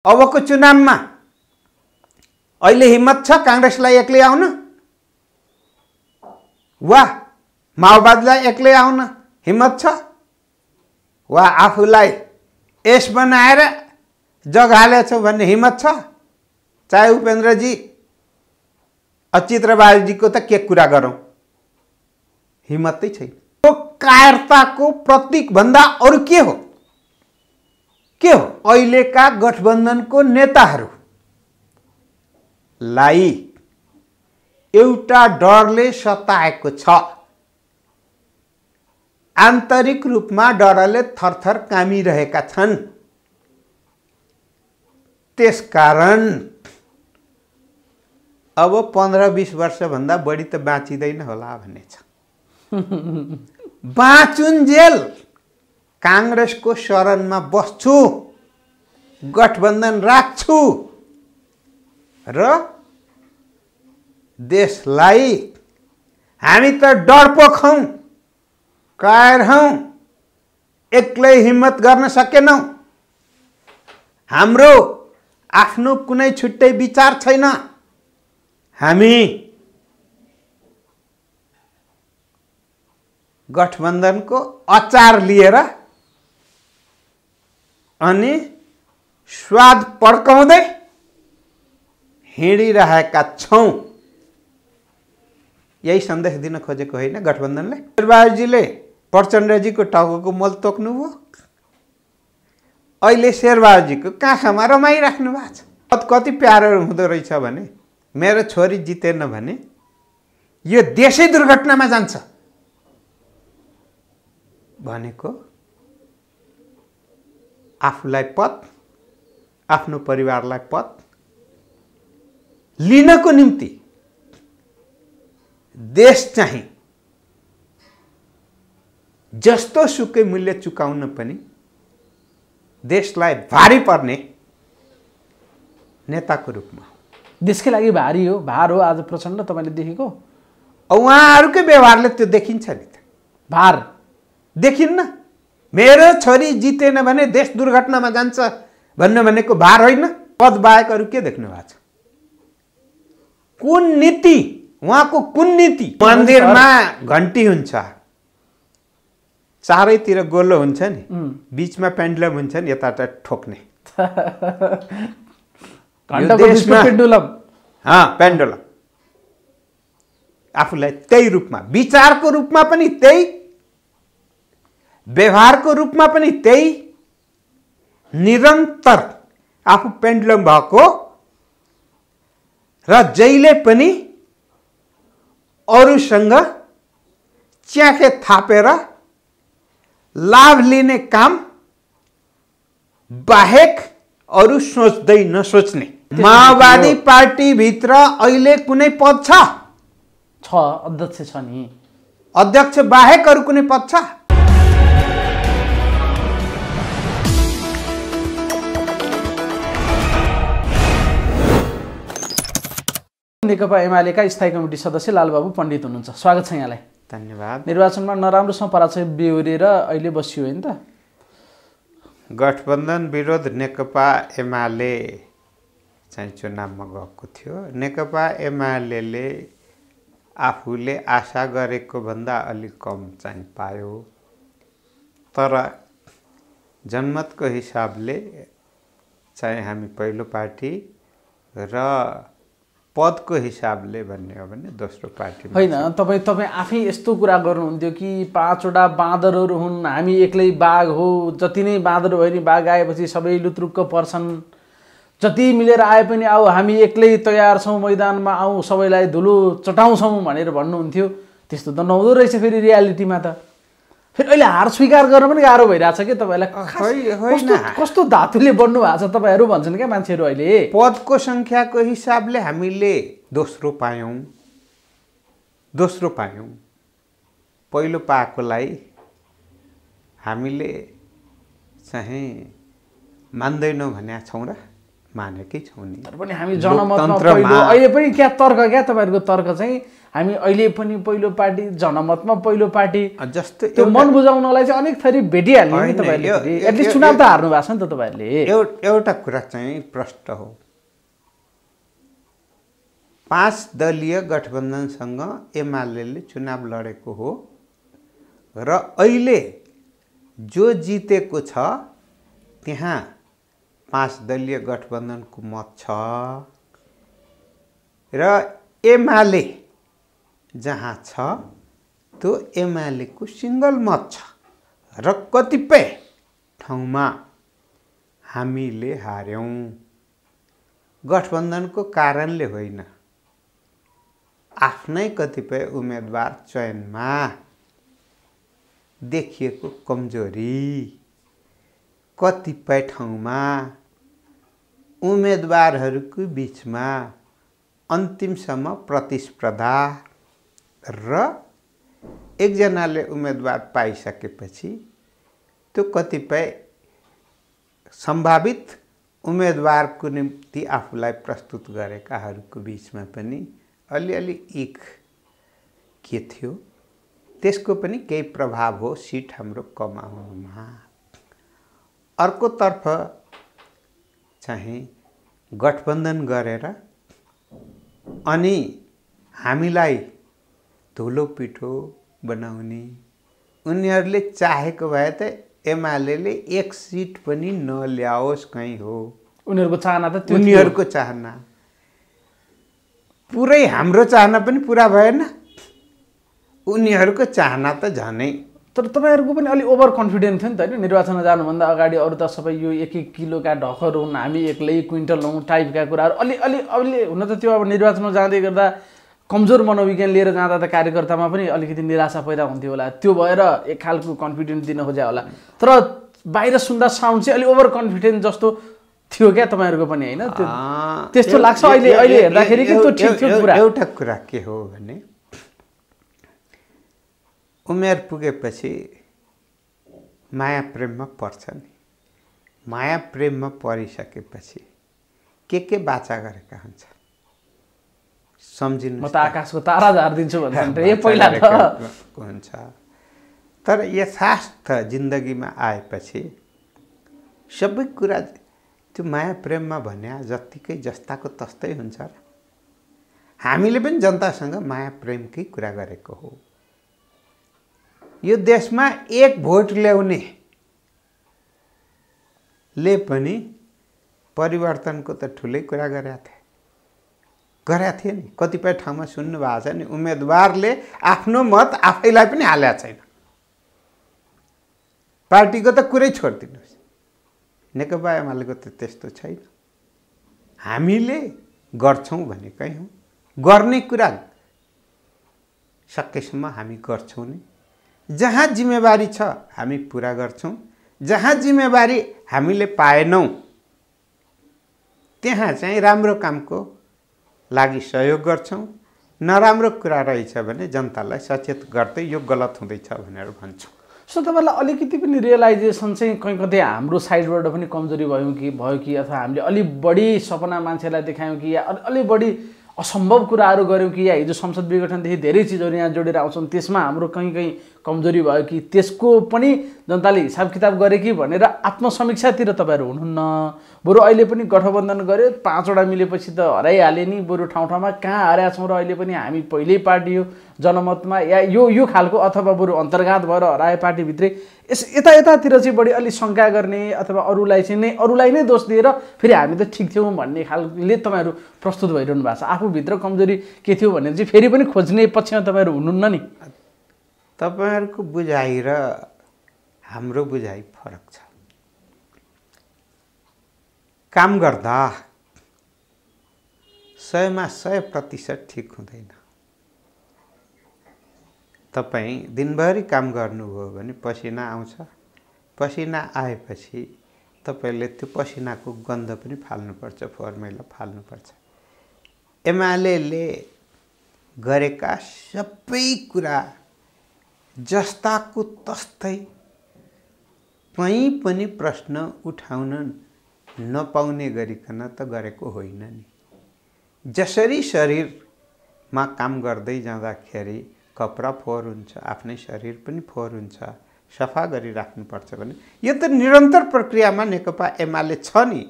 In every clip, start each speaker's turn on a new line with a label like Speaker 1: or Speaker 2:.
Speaker 1: अबको चुनावमा अहिले हिम्मत छ कांग्रेसलाई एक्लै आउन वा माओवादीलाई एक्लै आउन हिम्मत छ वा आफूलाई एस बनाएर जग हालेछ भन्ने हिम्मत छ? चाहे उपेन्द्रजी अचित्रबाजीको त के कुरा गरौं, हिम्मतै छैन। यो कायरताको प्रतीक भन्दा अरु के हो? के हो? अहिलेका गठबन्धनको नेताहरूलाई एउटा डरले सताएको छ। आन्तरिक रूपमा डरले थरथर कामिरहेका छन्। त्यसकारण अब 15-20 वर्ष भन्दा बढी त बाँचिदैन होला भन्ने छ। बाँचुन्जेल कांग्रेसको शरणमा बस्छु, गठबन्धन राख्छु र देशलाई हामी त डरपोक हौं, कायर हौं, एक्लै हिम्मत गर्न सकेनौं, हाम्रो आफ्नो कुनै छुट्टै विचार छैन, हामी गठबन्धनको अचार लिएर अनि स्वाद पड्काउँदै हिँडिरहेका छौं। यही सन्देश दिन खोजेको होइन गठबन्धनले। शेरबहादुरजीले प्रचण्डजीको टाउको मल तोक्नुभयो, अहिले शेरबहादुरजीको काखमा रमाइराख्नु भएको छ। कति प्यारो हुँदो रहेछ भने मेरो छोरी जितेन भने यो देशै दुर्घटनामा जान्छ भनेको आफूलाई पद, आफ्नो परिवारलाई पद लिनको निम्ति देश चाहिँ जस्तो सुकै मूल्य चुकाउन पनि देशलाई भारी पर्ने नेताको रूपमा।
Speaker 2: देशकै लागि भारी हो, भार हो आज प्रचण्ड तपाईले देखेको?
Speaker 1: उहाँहरुकै व्यवहारले त्यो देखिन्छ नि त।
Speaker 2: भार
Speaker 1: देखिन्न? मेरो छोरी जितेन भने देश दुर्घटनामा जान्छ भन्ने भनेको भार होइन? पद बाहेक अरु के देख्नु भएको छ? कुन नीति? उहाँको कुन नीति? मन्दिरमा घण्टी हुन्छ, चारैतिर गोलो हुन्छ नि, बीचमा पेन्डुलम हुन्छ नि, यताबाट ठोक्ने
Speaker 2: घण्टाको बीचमा पेन्डुलम।
Speaker 1: पेन्डुलम। आफूलाई त्यही रूपमा, विचारको रूपमा पनि त्यही, व्यवहारको रूपमा पनि त्यही, निरन्तर आफू पेन्डुलम भएको र जहिले पनि अरूसँग च्याखे थापेर लाभ लिने काम बाहेक अरू सोच्दै नसोच्ने। माओवादी पार्टी भित्र अहिले कुनै पद छ?
Speaker 2: अध्यक्ष छ नि।
Speaker 1: अध्यक्ष बाहेक अरू कुनै पद छ?
Speaker 2: नेकपा एमालेका स्थायी कमिटी सदस्य लालबाबु पण्डित हुनुहुन्छ, स्वागत छ यहाँलाई।
Speaker 1: धन्यवाद।
Speaker 2: निर्वाचनमा नराम्रोसँग पराजय बेहोरेर अहिले बसियो होइन त?
Speaker 1: गठबन्धन विरोध नेकपा एमाले चाहिँ चुनावमा गएको थियो। नेकपा एमाले आफूले आशा गरेको भन्दा अलिक कम चाहिँ पायो, तर जनमतको हिसाबले चाहिँ हामी पहिलो पार्टी र पदको हिसाबले भन्ने हो भने दोस्रो पार्टी
Speaker 2: होइन। तपाईँ आफै यस्तो कुरा गर्नुहुन्थ्यो कि 5वटा बाँदरहरू हुन्, हामी एक्लै बाघ हो, जति नै बाँदर भयो नि बाघ आएपछि सबै लुत्रुक्क पर्छन्, जति मिलेर आए पनि आऊ हामी एक्लै तयार छौँ, मैदानमा आऊ, सबैलाई धुलो चटाउँछौँ भनेर भन्नुहुन्थ्यो। त्यस्तो त नहुँदो रहेछ फेरि रियालिटीमा त। फेरि अहिले हार स्वीकार गर्न पनि गाह्रो भइरहेछ कि तपाईँलाई? कस्तो धातुले बढ्नु भएको छ तपाईँहरू भन्छन् क्या मान्छेहरू अहिले?
Speaker 1: पदको संख्याको हिसाबले हामीले दोस्रो पायौं। पहिलो पाएकोलाई हामीले चाहिँ मान्दैनौँ भनेका छौँ र? मानेकै छौँ नि।
Speaker 2: तर पनि हामी जनमतमा पहिलो अहिले पनि क्या तर्क क्या तपाईँहरूको तर्क चाहिँ हामी अहिले पनि पहिलो पार्टी जनमतमा पहिलो पार्टी
Speaker 1: जस्तो
Speaker 2: त्यो मन बुझाउनलाई चाहिँ अनेक थरी भेटिहाल्यो नि तपाईँहरूले। एटलिस्ट चुनाव त हार्नु भएको छ नि त तपाईँहरूले।
Speaker 1: एउटा कुरा चाहिँ प्रष्ट हो, 5 दलीय गठबन्धनसँग एमाले चुनाव लडेको हो र अहिले जो जितेको छ त्यहाँ 5 दलीय गठबन्धनको मत छ र एमाले जहाँ छ त्यो एमालेको सिङ्गल मत छ र कतिपय ठाउँमा हामीले हार्यौँ। गठबन्धनको कारणले होइन, आफ्नै कतिपय उम्मेदवार चयनमा देखिएको कमजोरी, कतिपय ठाउँमा उम्मेदवारहरूको बिचमा अन्तिमसम्म प्रतिस्पर्धा र एकजनाले उम्मेदवार पाइसकेपछि त्यो कतिपय सम्भावित उम्मेदवारको निम्ति आफूलाई प्रस्तुत गरेकाहरूको बिचमा पनि अलिअलि एक के थियो, त्यसको पनि केही प्रभाव हो सिट हाम्रो कमाउनुमा। अर्कोतर्फ चाहिँ गठबन्धन गरेर अनि हामीलाई धुलो पिठो बनाउने, उनीहरूले चाहेको भए त एमालेले 1 सिट पनि नल्याओस् कहीँ हो,
Speaker 2: उनीहरूको चाहना त
Speaker 1: उनीहरूको चाहना। पुरै हाम्रो चाहना पनि पुरा भएन, उनीहरूको चाहना त झनै।
Speaker 2: तर तपाईँहरूको पनि अलि ओभर कन्फिडेन्ट थियो नि त होइन, निर्वाचनमा जानुभन्दा अगाडि अरू त सबै यो 1-1 किलोका ढकर हुन्, हामी एक्लै क्विन्टल हौँ टाइपका कुराहरू अलि हुन त त्यो अब निर्वाचनमा जाँदै गर्दा कमजोर मनोविज्ञान लिएर जाँदा त कार्यकर्तामा पनि अलिकति निराशा पैदा हुन्थ्यो होला, त्यो भएर एक खालको कन्फिडेन्स दिन खोज्या होला। तर बाहिर सुन्दा साउन्ड चाहिँ अलि ओभर कन्फिडेन्ट जस्तो थियो क्या तपाईँहरूको पनि होइन, त्यस्तो लाग्छ अहिले हेर्दाखेरि कि त्यो ठिक थियो कुरा।
Speaker 1: एउटा कुरा के हो भने उमेर पुगेपछि माया प्रेममा पर्छ नि, माया प्रेममा परिसकेपछि के बाचा गरेका हुन्छ सम्झिनु।
Speaker 2: म त आकाशको तारा झारिदिन्छु भन्दै पहिला त
Speaker 1: हुन्छ। तर यथार्थ जिन्दगीमा आएपछि सबै कुरा त्यो माया प्रेममा भन्या जत्तिकै जस्ताको तस्तै हुन्छ र। हामीले पनि जनतासँग माया प्रेमकै कुरा गरेको हो। यो देशमा 1 भोट ल्याउने ले पनि परिवर्तनको त ठुलै कुरा गरेका थिए नि। कतिपय ठाउँमा सुन्नु भएको छ नि, उम्मेदवारले आफ्नो मत आफैलाई पनि हालेको छैन। पार्टीको त कुरै छोडिदिनुहोस्, नेकपा एमालेको त त्यस्तो छैन। हामीले गर्छौँ भनेकै हौँ, गर्ने कुरा सकेसम्म हामी गर्छौँ नि। जहाँ जिम्मेवारी छ हामी पुरा गर्छौँ, जहाँ जिम्मेवारी हामीले पाएनौँ त्यहाँ चाहिँ राम्रो कामको लागि सहयोग गर्छौँ, नराम्रो कुरा रहेछ भने जनतालाई सचेत गर्दै यो गलत हुँदैछ भनेर भन्छौँ।
Speaker 2: सो तपाईँलाई अलिकति पनि रियलाइजेसन चाहिँ कहीँ कतै हाम्रो साइडबाट पनि कमजोरी भयो कि अथवा हामीले अलि बढी सपना मान्छेलाई देखायौँ कि या अलि बढी असम्भव कुराहरू गऱ्यौँ कि या हिजो संसद विघटनदेखि धेरै चिजहरू यहाँ जोडेर आउँछौँ त्यसमा हाम्रो कहीँ कमजोरी भयो कि त्यसको पनि जनताले हिसाब किताब गरे कि भनेर आत्मसमीक्षातिर तपाईँहरू हुनुहुन्न। बरु अहिले पनि गठबन्धन गऱ्यो 5 वटा मिलेपछि त हराइहाले नि, बरु ठाउँ कहाँ हराएका छौँ र अहिले पनि हामी पहिल्यै पार्टी हो जनमतमा या यो खालको, अथवा बरु अन्तर्घात भएर हराए पार्टीभित्रै यतातिर चाहिँ बढी अलि शङ्का गर्ने अथवा अरूलाई नै दोष दिएर फेरि हामी त ठिक थियौँ भन्ने खालले तपाईँहरू प्रस्तुत भइरहनु भएको छ। आफूभित्र कमजोरी के थियो भनेर चाहिँ फेरि पनि खोज्ने पक्षमा तपाईँहरू हुनुहुन्न नि।
Speaker 1: तपाईँहरूको बुझाइ र हाम्रो बुझाइ फरक छ। काम गर्दा 100मा 100% ठिक हुँदैन। तपाईँ दिनभरि काम गर्नुभयो भने पसिना आउँछ, पसिना आएपछि तपाईँले त्यो पसिनाको गन्ध पनि फाल्नुपर्छ, फोहोर मैला फाल्नुपर्छ। एमालेले गरेका सबै कुरा जस्ताको तस्तै कहीँ पनि प्रश्न उठाउन नपाउने गरिकन त गरेको होइन नि। जसरी शरीरमा काम गर्दै जाँदाखेरि कपडा फोहोर हुन्छ, आफ्नै शरीर पनि फोहोर हुन्छ, सफा गरिराख्नुपर्छ भने यो त निरन्तर प्रक्रियामा नेकपा एमाले छ नि।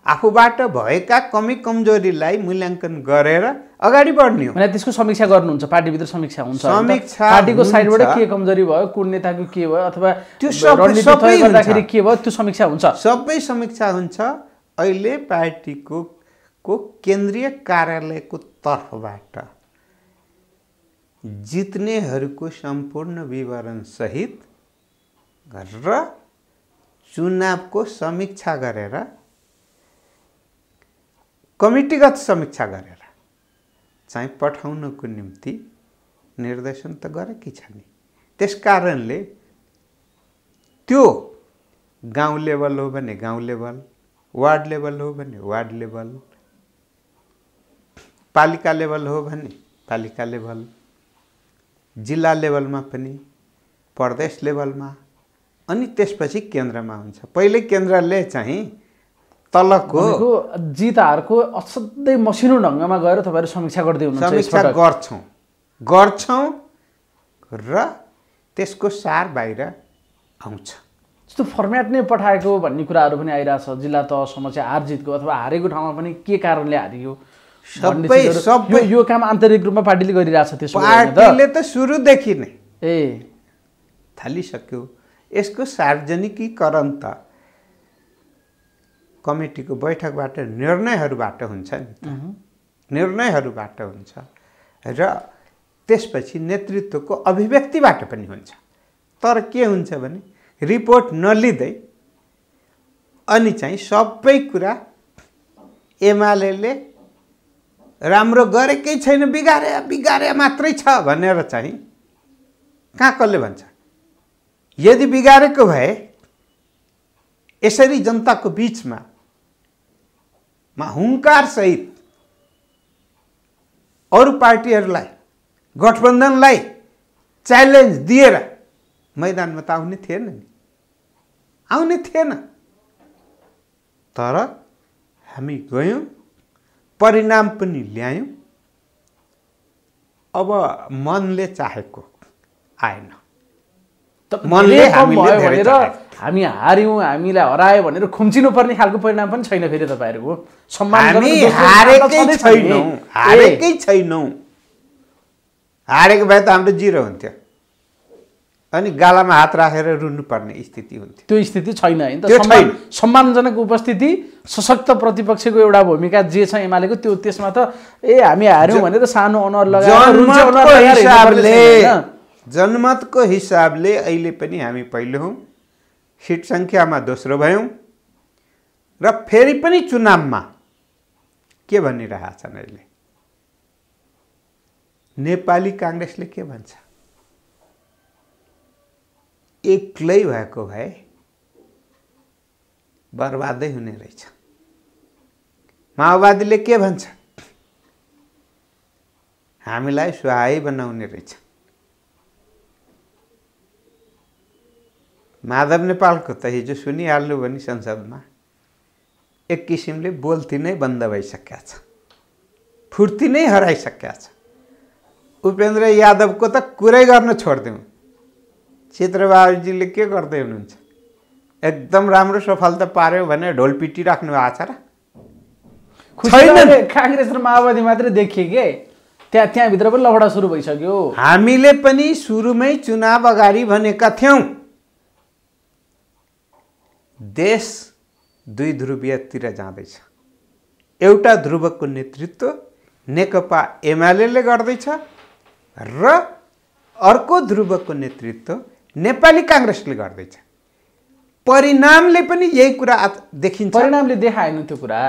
Speaker 1: आफूबाट भएका कमी कमजोरीलाई मूल्याङ्कन गरेर अगाडि बढ्ने हो।
Speaker 2: भने त्यसको समीक्षा गर्नुहुन्छ, पार्टीभित्र समीक्षा हुन्छ,
Speaker 1: समीक्षा
Speaker 2: पार्टीको साइडबाट के कमजोरी भयो, कुन नेताको के भयो, अथवा
Speaker 1: त्यो सबै
Speaker 2: गर्दाखेरि के भयो, त्यो समीक्षा हुन्छ,
Speaker 1: सबै समीक्षा हुन्छ। अहिले पार्टीको केन्द्रीय कार्यालयको तर्फबाट जित्नेहरूको सम्पूर्ण विवरण सहित गरेर चुनावको समीक्षा गरेर कमिटीगत समीक्षा गरेर चाहिँ पठाउनको निम्ति निर्देशन त गरेकै छ नि। त्यसकारणले त्यो गाउँ लेभल हो भने गाउँ लेभल, वार्ड लेभल हो भने वार्ड लेभल, पालिका लेभल हो भने पालिका लेभल, जिल्ला लेभलमा पनि, प्रदेश लेभलमा, अनि त्यसपछि केन्द्रमा हुन्छ। पहिले केन्द्रले चाहिँ तलको
Speaker 2: जितहरूको असाध्यै मसिनो ढङ्गमा गएर तपाईँहरू समीक्षा गर्दै हुनुहुन्छ।
Speaker 1: समीक्षा गर्छौँ र त्यसको सार बाहिर आउँछ।
Speaker 2: जस्तो फर्मेट नै पठाएको भन्ने कुराहरू पनि आइरहेछ। जिल्ला तहसम्म चाहिँ हार जितको अथवा हारेको ठाउँमा पनि के कारणले हारियो, सबै यो काम आन्तरिक रूपमा पार्टीले गरिरहेछ। त्यसो
Speaker 1: पार्टीले त सुरुदेखि नै थालिसक्यो। यसको सार्वजनिकीकरण त कमिटीको बैठकबाट निर्णयहरूबाट हुन्छ नि त, निर्णयहरूबाट हुन्छ र त्यसपछि नेतृत्वको अभिव्यक्तिबाट पनि हुन्छ। तर के हुन्छ भने रिपोर्ट नलिँदै अनि चाहिँ सबै कुरा एमाले राम्रो गरेकै छैन, बिगारे मात्रै छ भनेर चाहिँ कहाँ कसले भन्छ? यदि बिगारेको भए यसरी जनताको बीचमा हुङ्कार सहित अरू पार्टीहरूलाई, गठबन्धनलाई च्यालेन्ज दिएर मैदानमा त आउने थिएन नि, आउने थिएन। तर हामी गयौँ, परिणाम पनि ल्यायौँ। अब मनले चाहेको आएन, मनले हामीले धेरै चाहेको।
Speaker 2: हामी हार्यौँ, हामीलाई हरायो भनेर खुम्चिनु पर्ने खालको परिणाम पनि छैन। फेरि तपाईँहरूको सम्मान
Speaker 1: हारेकै छैनौँ। हारेको भए त हाम्रो जिरो हुन्थ्यो अनि गालामा हात राखेर रुनुपर्ने स्थिति हुन्थ्यो।
Speaker 2: त्यो स्थिति छैन हैन त। सम्मानजनक उपस्थिति, सशक्त प्रतिपक्षको एउटा भूमिका जे छ एमालेको, त्यो त्यसमा त हामी हार्यौँ भनेर सानो अनुहार लगाएर
Speaker 1: जनमतको हिसाबले अहिले पनि हामी पहिलो हौँ, सिट सङ्ख्यामा दोस्रो भयौँ र फेरि पनि चुनावमा के भनिरहेछन् अहिले नेपाली काङ्ग्रेसले के भन्छ? एक्लै भएको भए बर्बादै हुने रहेछ। माओवादीले के भन्छ? हामीलाई सुहाई बनाउने रहेछ। माधव नेपालको त हिजो सुनिहाल्नु भने संसदमा एक किसिमले बोल्ती नै बन्द भइसकेका छ, फुर्ती नै हराइसकेका छ। उपेन्द्र यादवको त कुरै गर्न छोडिदिउँ। चित्रबहादुरजीले के गर्दै हुनुहुन्छ? एकदम राम्रो सफलता पार्यो भने ढोल पिटिराख्नु भएको छ र?
Speaker 2: काङ्ग्रेस र माओवादी मात्रै देखिए के? त्यहाँभित्र पनि लफडा सुरु भइसक्यो।
Speaker 1: हामीले पनि सुरुमै चुनाव अगाडि भनेका थियौँ देश दुई ध्रुवीयतिर जाँदैछ। एउटा ध्रुवको नेतृत्व नेकपा एमाले गर्दैछ र अर्को ध्रुवको नेतृत्व नेपाली काङ्ग्रेसले गर्दैछ। परिणामले पनि यही कुरा देखिन्छ।
Speaker 2: परिणामले देखाएन त्यो कुरा।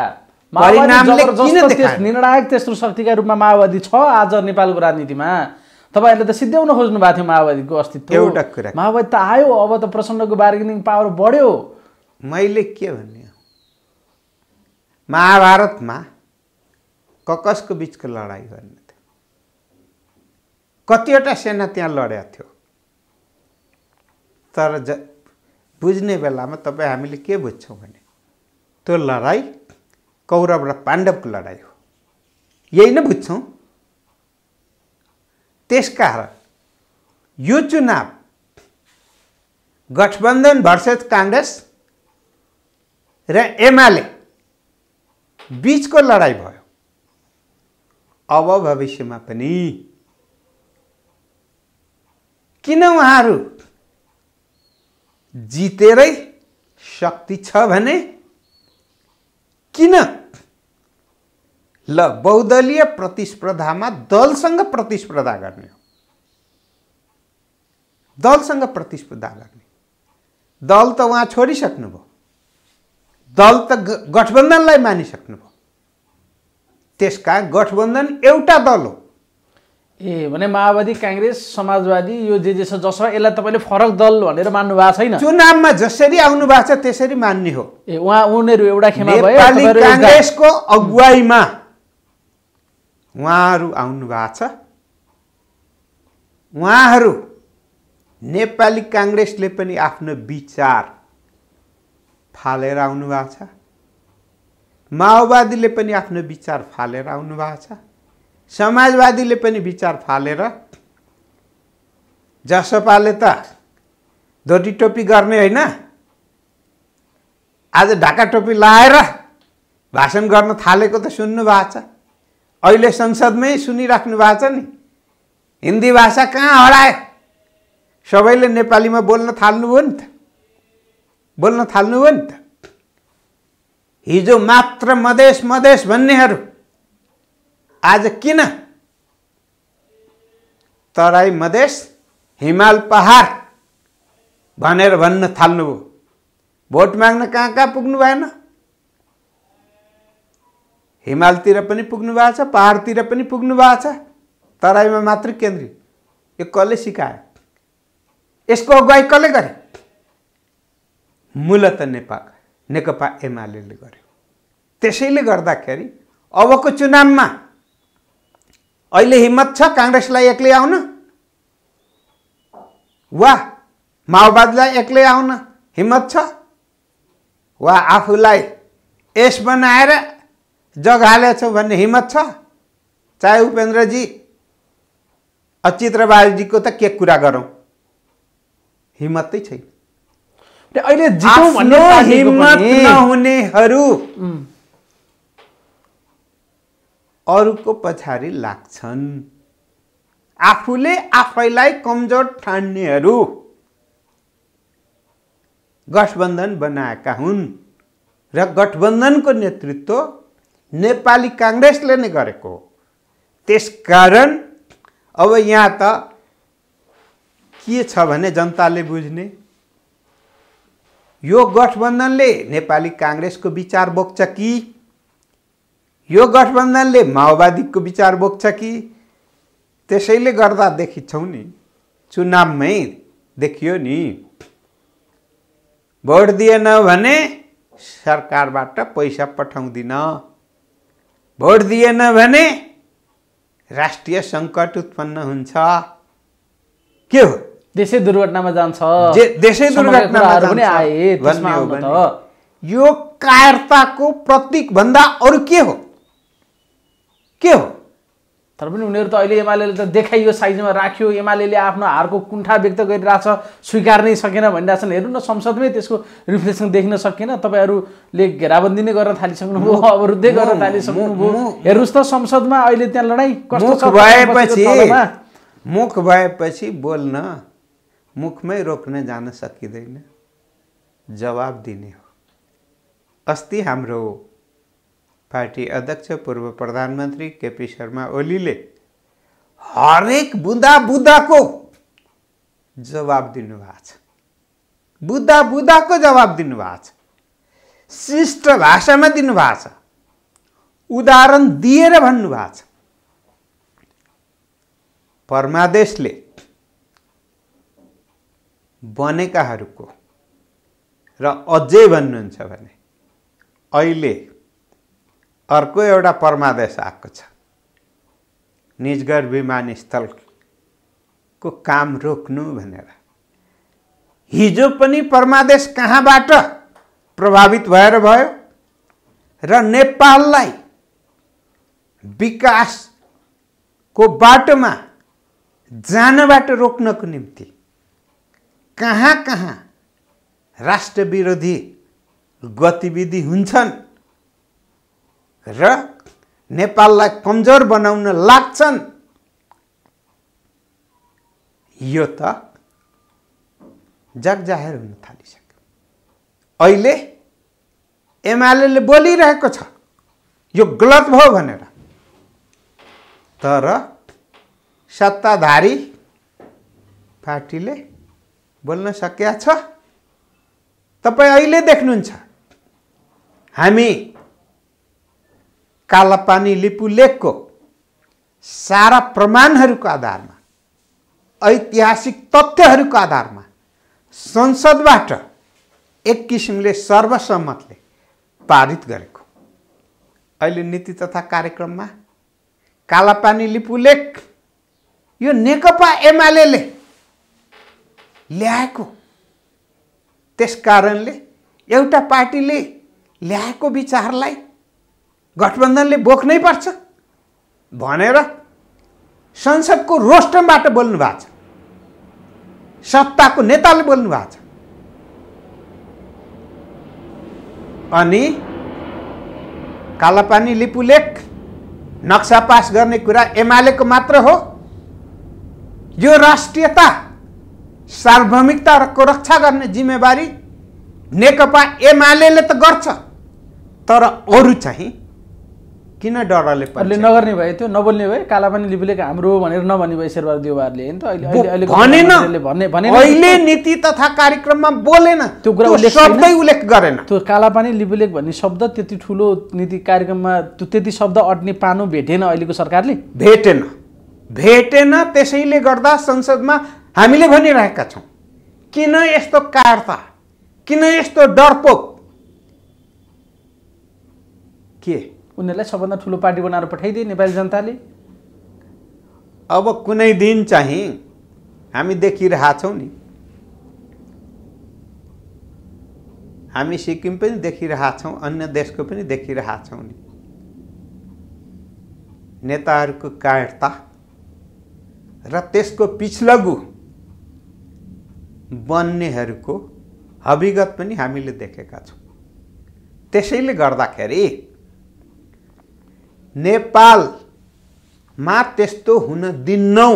Speaker 1: परिणामले किन देखाएन?
Speaker 2: निर्णायक तेस्रो शक्तिका रूपमा माओवादी छ आज नेपालको राजनीतिमा। तपाईँहरूले त सिद्ध्याउन खोज्नु भएको थियो माओवादीको अस्तित्व।
Speaker 1: एउटा कुरा,
Speaker 2: माओवादी त आयो, अब त प्रचण्डको बार्गेनिङ पावर बढ्यो।
Speaker 1: मैले के भन्ने, महाभारतमा ककसको बिचको लडाइँ गर्ने थियो। कतिवटा सेना त्यहाँ लडेको थियो, तर बुझ्ने बेलामा तपाईँ हामीले के बुझ्छौँ भने त्यो लडाई कौरव र पाण्डवको लडाई हो, यही नै बुझ्छौँ। त्यसकारण यो चुनाव गठबन्धन भर्सेस काङ्ग्रेस र एमाले बीचको लडाई भयो। अब भविष्यमा पनि किन उहाँहरू जितेरै शक्ति छ भने किन ल बहुदलीय प्रतिस्पर्धामा दलसँग प्रतिस्पर्धा गर्ने हो, दलसँग प्रतिस्पर्धा गर्ने। दल त उहाँ छोडिसक्नुभयो, दल त गठबन्धनलाई मानिसक्नुभयो। त्यसका गठबन्धन एउटा दल हो।
Speaker 2: ए भने माओवादी काङ्ग्रेस समाजवादी यो जे छ जसमा यसलाई तपाईँले फरक दल भनेर मान्नु भएको छैन?
Speaker 1: चुनावमा जसरी आउनु भएको छ त्यसरी मान्ने हो।
Speaker 2: ए उनीहरू एउटा खेमा भए,
Speaker 1: नेपाली काङ्ग्रेसको अगुवाईमा उहाँहरू आउनु भएको छ। उहाँहरू नेपाली काङ्ग्रेसले पनि आफ्नो विचार फालेर आउनु भएको छ, माओवादीले पनि आफ्नो विचार फालेर आउनु भएको छ, समाजवादीले पनि विचार फालेर। जसपाले त धोती टोपी गर्ने होइन, आज ढाका टोपी लाएर भाषण गर्न थालेको त सुन्नु भएको छ। अहिले संसदमै सुनिराख्नु भएको छ नि। हिन्दी भाषा कहाँ हरायो? सबैले नेपालीमा बोल्न थाल्नुभयो नि त, बोल्न थाल्नुभयो नि त। हिजो मात्र मधेस मधेस भन्नेहरू आज किन तराई मधेस हिमाल पहाड भनेर भन्न थाल्नुभयो? भोट माग्न कहाँ कहाँ पुग्नु भएन? हिमालतिर पनि पुग्नु भएको छ, पहाडतिर पनि पुग्नु भएको छ, तराईमा मात्र केन्द्रित। यो कसले सिकायो? यसको अगुवाई कसले गरे? मूलत नेकपा एमालेले गर्यो। त्यसैले गर्दाखेरि अबको चुनावमा अहिले हिम्मत छ काङ्ग्रेसलाई एक्लै आउन वा माओवादीलाई एक्लै आउन हिम्मत छ वा आफूलाई एस बनाएर जग हालेछौ भन्ने हिम्मत छ? चाहे उपेन्द्रजी अचित्रबाजीको त के कुरा गरौँ, हिम्मतै छैन।
Speaker 2: अहिले जितौँ भन्ने
Speaker 1: हिम्मत नहुनेहरू अरूको पछाडि लाग्छन्। आफूले आफैलाई कमजोर ठान्नेहरू गठबन्धन बनाएका हुन् र गठबन्धनको नेतृत्व नेपाली काङ्ग्रेसले नै गरेको हो। त्यसकारण अब यहाँ त के छ भने जनताले बुझ्ने, यो गठबन्धनले नेपाली काङ्ग्रेसको विचार बोक्छ कि यो गठबन्धनले माओवादीको विचार बोक्छ कि? त्यसैले गर्दा देखिन्छौँ नि, चुनावमै देखियो नि, भोट दिएन भने सरकारबाट पैसा पठाउँदिन, भोट दिएन भने राष्ट्रिय सङ्कट उत्पन्न हुन्छ। के हो?
Speaker 2: देशै दुर्घटनामा जान्छ,
Speaker 1: देशै दुर्घटनामा
Speaker 2: पनि आए त्यसमा आउन त।
Speaker 1: यो कायरताको प्रतीक भन्दा अरू के हो? के हो?
Speaker 2: तर पनि उनीहरू त अहिले एमालेले त देखाइयो साइजमा राख्यो, एमालेले आफ्नो हारको कुण्ठा व्यक्त गरिरहेछ, स्वीकार नै सकेन भनिरहेछन्। हेर्नु न संसदमै त्यसको रिफ्लेक्सन देख्न सकेन। तपाईँहरूले घेराबन्दी नै गर्न थालिसक्नुभयो, अवरुद्धै गर्न थालिसक्नुभयो। हेर्नुहोस् त संसदमा अहिले त्यहाँ लडाइँ कस्तो छ।
Speaker 1: मुख भएपछि बोल्न, मुखमै रोक्न जान सकिँदैन, जवाब दिने हो। अस्ति हाम्रो पार्टी अध्यक्ष पूर्व प्रधानमन्त्री केपी शर्मा ओलीले हरेक बुँदा बुँदाको जवाब दिनुभएको छ, बुँदा बुँदाको जवाब दिनुभएको छ, शिष्ट भाषामा दिनुभएको छ, उदाहरण दिएर भन्नुभएको छ। परमादेशले बनेकाहरूको र अझै भन्नुहुन्छ भने अहिले अर्को एउटा परमादेश आएको छ, निजगढ विमानस्थलको काम रोक्नु भनेर। हिजो पनि परमादेश कहाँबाट प्रभावित भएर भयो? र नेपाललाई विकासको बाटोमा जानबाट रोक्नको निम्ति कहाँ कहाँ राष्ट्र विरोधी गतिविधि हुन्छन् र नेपाललाई कमजोर बनाउन लाग्छन्, यो त जगजाहेर हुन थालिसक्यो। अहिले एमाले बोलिरहेको छ यो गलत भयो भनेर, तर सत्ताधारी पार्टीले बोल्न सकेका छ। तपाईँ अहिले देख्नुहुन्छ हामी कालापानी लिपुलेखको सारा प्रमाणहरूको आधारमा, ऐतिहासिक तथ्यहरूको आधारमा संसदबाट एक किसिमले सर्वसम्मतले पारित गरेको। अहिले नीति तथा कार्यक्रममा कालापानी लिपुलेख यो नेकपा एमाले ल्याएको, त्यसकारणले एउटा पार्टीले ल्याएको विचारलाई गठबन्धनले बोक्नै पर्छ भनेर संसदको रोस्टमबाट बोल्नु भएको छ, सत्ताको नेताले बोल्नु भएको छ। अनि कालापानी लिपुलेख नक्सा पास गर्ने कुरा एमालेको मात्र हो। यो राष्ट्रियता सार्वभौमिकताको रक्षा गर्ने जिम्मेवारी नेकपा एमालेले त गर्छ, तर अरू चाहिँ किन डरले
Speaker 2: अहिले नगर्ने भए, त्यो नबोल्ने भए, कालापानी लिपुलेख हाम्रो हो भनेर नभन्ने भए शेरबहादुर देउवारले हैन त।
Speaker 1: अहिले नीति तथा कार्यक्रममा बोलेन, त्यो कुरा शब्दै उल्लेख गरेन।
Speaker 2: त्यो कालापानी लिपुलेख भन्ने शब्द त्यति ठुलो नीति कार्यक्रममा त्यति शब्द अट्ने पानो भेटेन अहिलेको सरकारले, भेटेन। त्यसैले गर्दा संसदमा हामीले भनिरहेका छौँ, किन यस्तो कायरता, किन यस्तो डरपोक? के उनीहरूलाई सबभन्दा ठुलो पार्टी बनाएर पठाइदिए नेपाली जनताले?
Speaker 1: अब कुनै दिन चाहिँ हामी देखिरहेछौँ नि, हामी सिक्किम पनि देखिरहेछौँ, अन्य देशको पनि देखिरहेछौँ नि, नेताहरूको कायरता र त्यसको पिछलगु बन्नेहरूको हकीकत पनि हामीले देखेका छौँ। त्यसैले गर्दाखेरि नेपालमा त्यस्तो हुन दिन्नौ,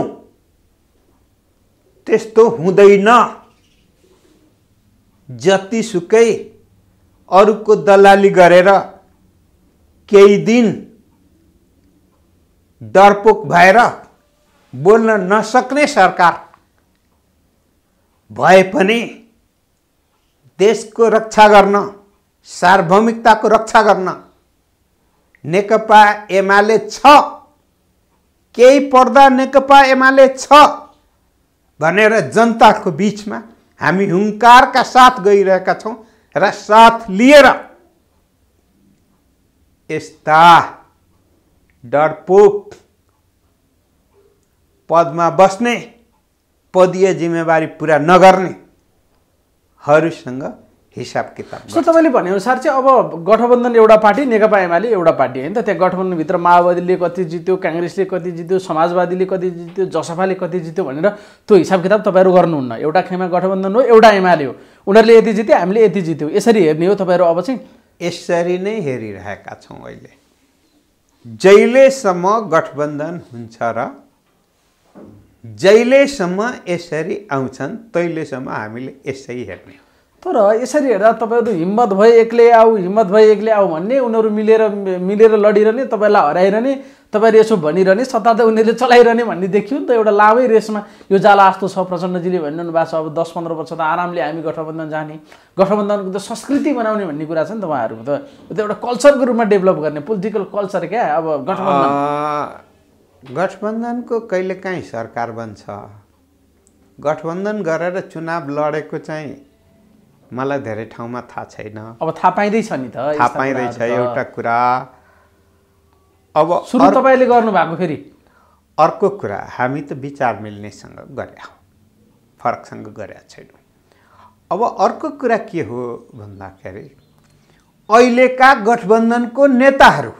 Speaker 1: त्यस्तो हुँदैन। जतिसुकै अरूको दलाली गरेर केही दिन डरपोक भएर बोल्न नसक्ने सरकार भए पनि देशको रक्षा गर्न, सार्वभौमिकताको रक्षा गर्न नेकपा एमाले छ, केही पर्दा नेकपा एमाले छ भनेर जनताको बीचमा हामी हुङ्कारका साथ गइरहेका छौँ र साथ लिएर यस्ता डरपोक पदमा बस्ने, पदीय जिम्मेवारी पुरा नगर्नेहरूसँग हिसाब किताब।
Speaker 2: सो तपाईँले भनेअनुसार चाहिँ अब गठबन्धन एउटा पार्टी, नेकपा एमाले एउटा पार्टी होइन त। त्यहाँ गठबन्धनभित्र माओवादीले कति जित्यो, काङ्ग्रेसले कति जित्यो, समाजवादीले कति जित्यो, जसपाले कति जित्यो भनेर त्यो हिसाब किताब तपाईँहरू गर्नुहुन्न। एउटा खेमा गठबन्धन हो, एउटा एमाले हो, उनीहरूले यति जित्यो, हामीले यति जित्यो, यसरी हेर्ने हो तपाईँहरू? अब चाहिँ
Speaker 1: यसरी नै हेरिरहेका छौँ। अहिले जहिलेसम्म गठबन्धन हुन्छ र जहिलेसम्म यसरी आउँछन् तहिलेसम्म हामीले यसै हेर्ने।
Speaker 2: तर यसरी हेर्दा तपाईँहरू हिम्मत भए एक्लै आऊ, हिम्मत भए एक्लै आऊ भन्ने, उनीहरू मिलेर लडिरहने, तपाईँलाई हराइरहने, तपाईँहरू यसो भनिरहने, सत्ता त उनीहरूले चलाइरहने भन्ने देखियो नि त। एउटा लामै रेसमा यो जाला जस्तो छ। प्रचण्डजीले भनिरहनु भएको छ अब 10-15 वर्ष त आरामले हामी गठबन्धन जाने, गठबन्धनको त संस्कृति बनाउने भन्ने कुरा छ नि त। उहाँहरूको त एउटा कल्चरको रूपमा डेभलप गर्ने, पोलिटिकल कल्चर क्या। अब
Speaker 1: गठबन्धनको कहिलेकाहीँ सरकार बन्छ, गठबन्धन गरेर चुनाव लडेको चाहिँ मलाई धेरै ठाउँमा थाहा छैन।
Speaker 2: अब थाहा पाइँदैछ नि त,
Speaker 1: थाहा पाइँदैछ एउटा कुरा। अब
Speaker 2: सुरु तपाईँले गर्नुभएको, फेरि
Speaker 1: अर्को कुरा, हामी त विचार मिल्नेसँग गरे, फरकसँग गरेका छैनौँ। अब अर्को कुरा के हो भन्दाखेरि अहिलेका गठबन्धनको नेताहरूलाई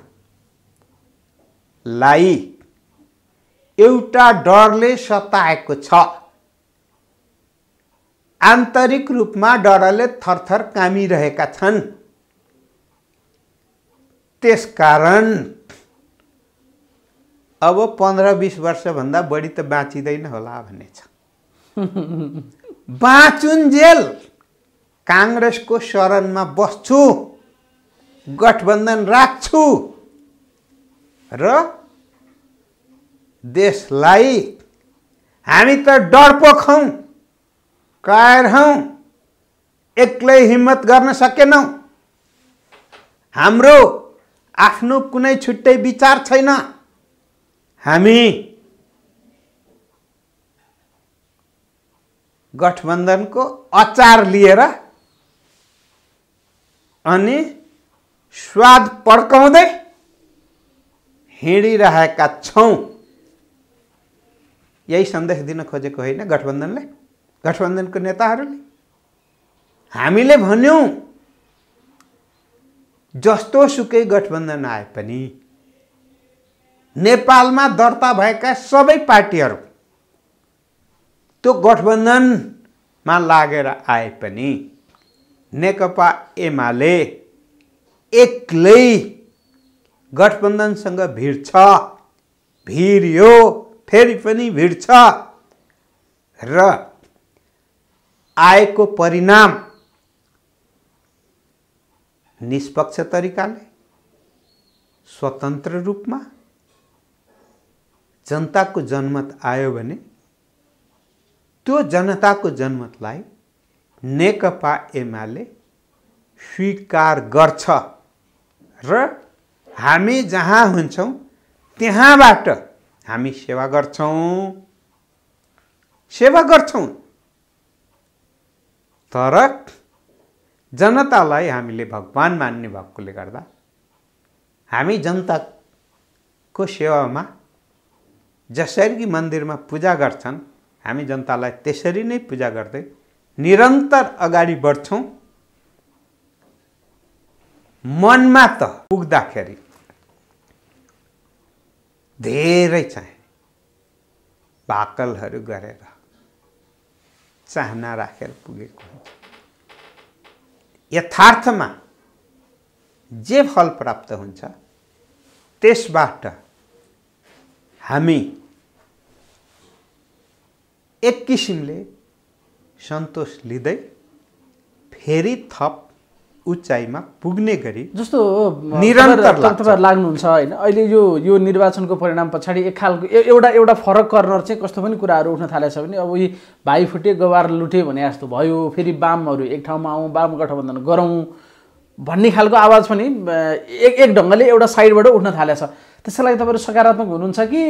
Speaker 1: एउटा डरले सताएको छ। आन्तरिक रूपमा डरले थरथर कामिरहेका छन्। त्यसकारण अब 15-20 वर्षभन्दा बढी त बाँचिँदैन होला भन्ने छ। बाँचुन्जेल काङ्ग्रेसको शरणमा बस्छु, गठबन्धन राख्छु र देशलाई हामी त डरपोक हौं, कायर हौं, एक्लै हिम्मत गर्न सकेनौं, हाम्रो आफ्नो कुनै छुट्टै विचार छैन, हामी गठबन्धनको अचार लिएर अनि स्वाद पड्काउँदै हिँडिरहेका छौं। यही सन्देश दिन खोजेको होइन गठबन्धनले, गठबन्धनको नेताहरूले। हामीले भन्यौं जस्तो सुकै गठबन्धन आए पनि नेपालमा दर्ता भएका सबै पार्टीहरू त्यो गठबन्धनमा लागेर आए पनि नेकपा एमाले एक्लै गठबन्धनसँग भिड्छ, भिड्यो, फेरि पनि भिड्छ र आएको परिणाम निष्पक्ष तरिकाले, स्वतन्त्र रूपमा जनताको जनमत आयो भने त्यो जनताको जनमतलाई नेकपा एमाले स्वीकार गर्छ र हामी जहाँ हुन्छौं त्यहाँबाट हामी सेवा गर्छौं। तर जनतालाई हामीले भगवान मान्ने भएकोले गर्दा हामी जनताको सेवामा जसरी कि मन्दिरमा पूजा गर्छन्, हामी जनतालाई त्यसरी नै पूजा गर्दै निरन्तर अगाडि बढ्छौं। मनमा त पुग्दाखेरि धेरै चाहिँ भाकलहरू गरेर चाहना राखेर पुगेको हुन्छ। यथार्थमा जे फल प्राप्त हुन्छ त्यसबाट हामी एक किसिमले सन्तोष लिँदै फेरि थप उचाइमा पुग्ने गरी
Speaker 2: जस्तो
Speaker 1: निरन्तर
Speaker 2: तपाईहरु लाग्नुहुन्छ हैन। अहिले यो निर्वाचनको परिणाम पछाडि एक खालको एउटा फरक कर्नर चाहिँ कस्तो पनि कुराहरू उठ्न थालेछ भने अब यी भाइ फुटे गवार लुटे भने जस्तो भयो, फेरि वामहरू एक ठाउँमा आउँ, वाम गठबन्धन गरौँ भन्ने खालको आवाज पनि एक ढङ्गले एउटा साइडबाट उठ्न थालेछ। त्यसको लागि तपाईहरु सकारात्मक हुनुहुन्छ कि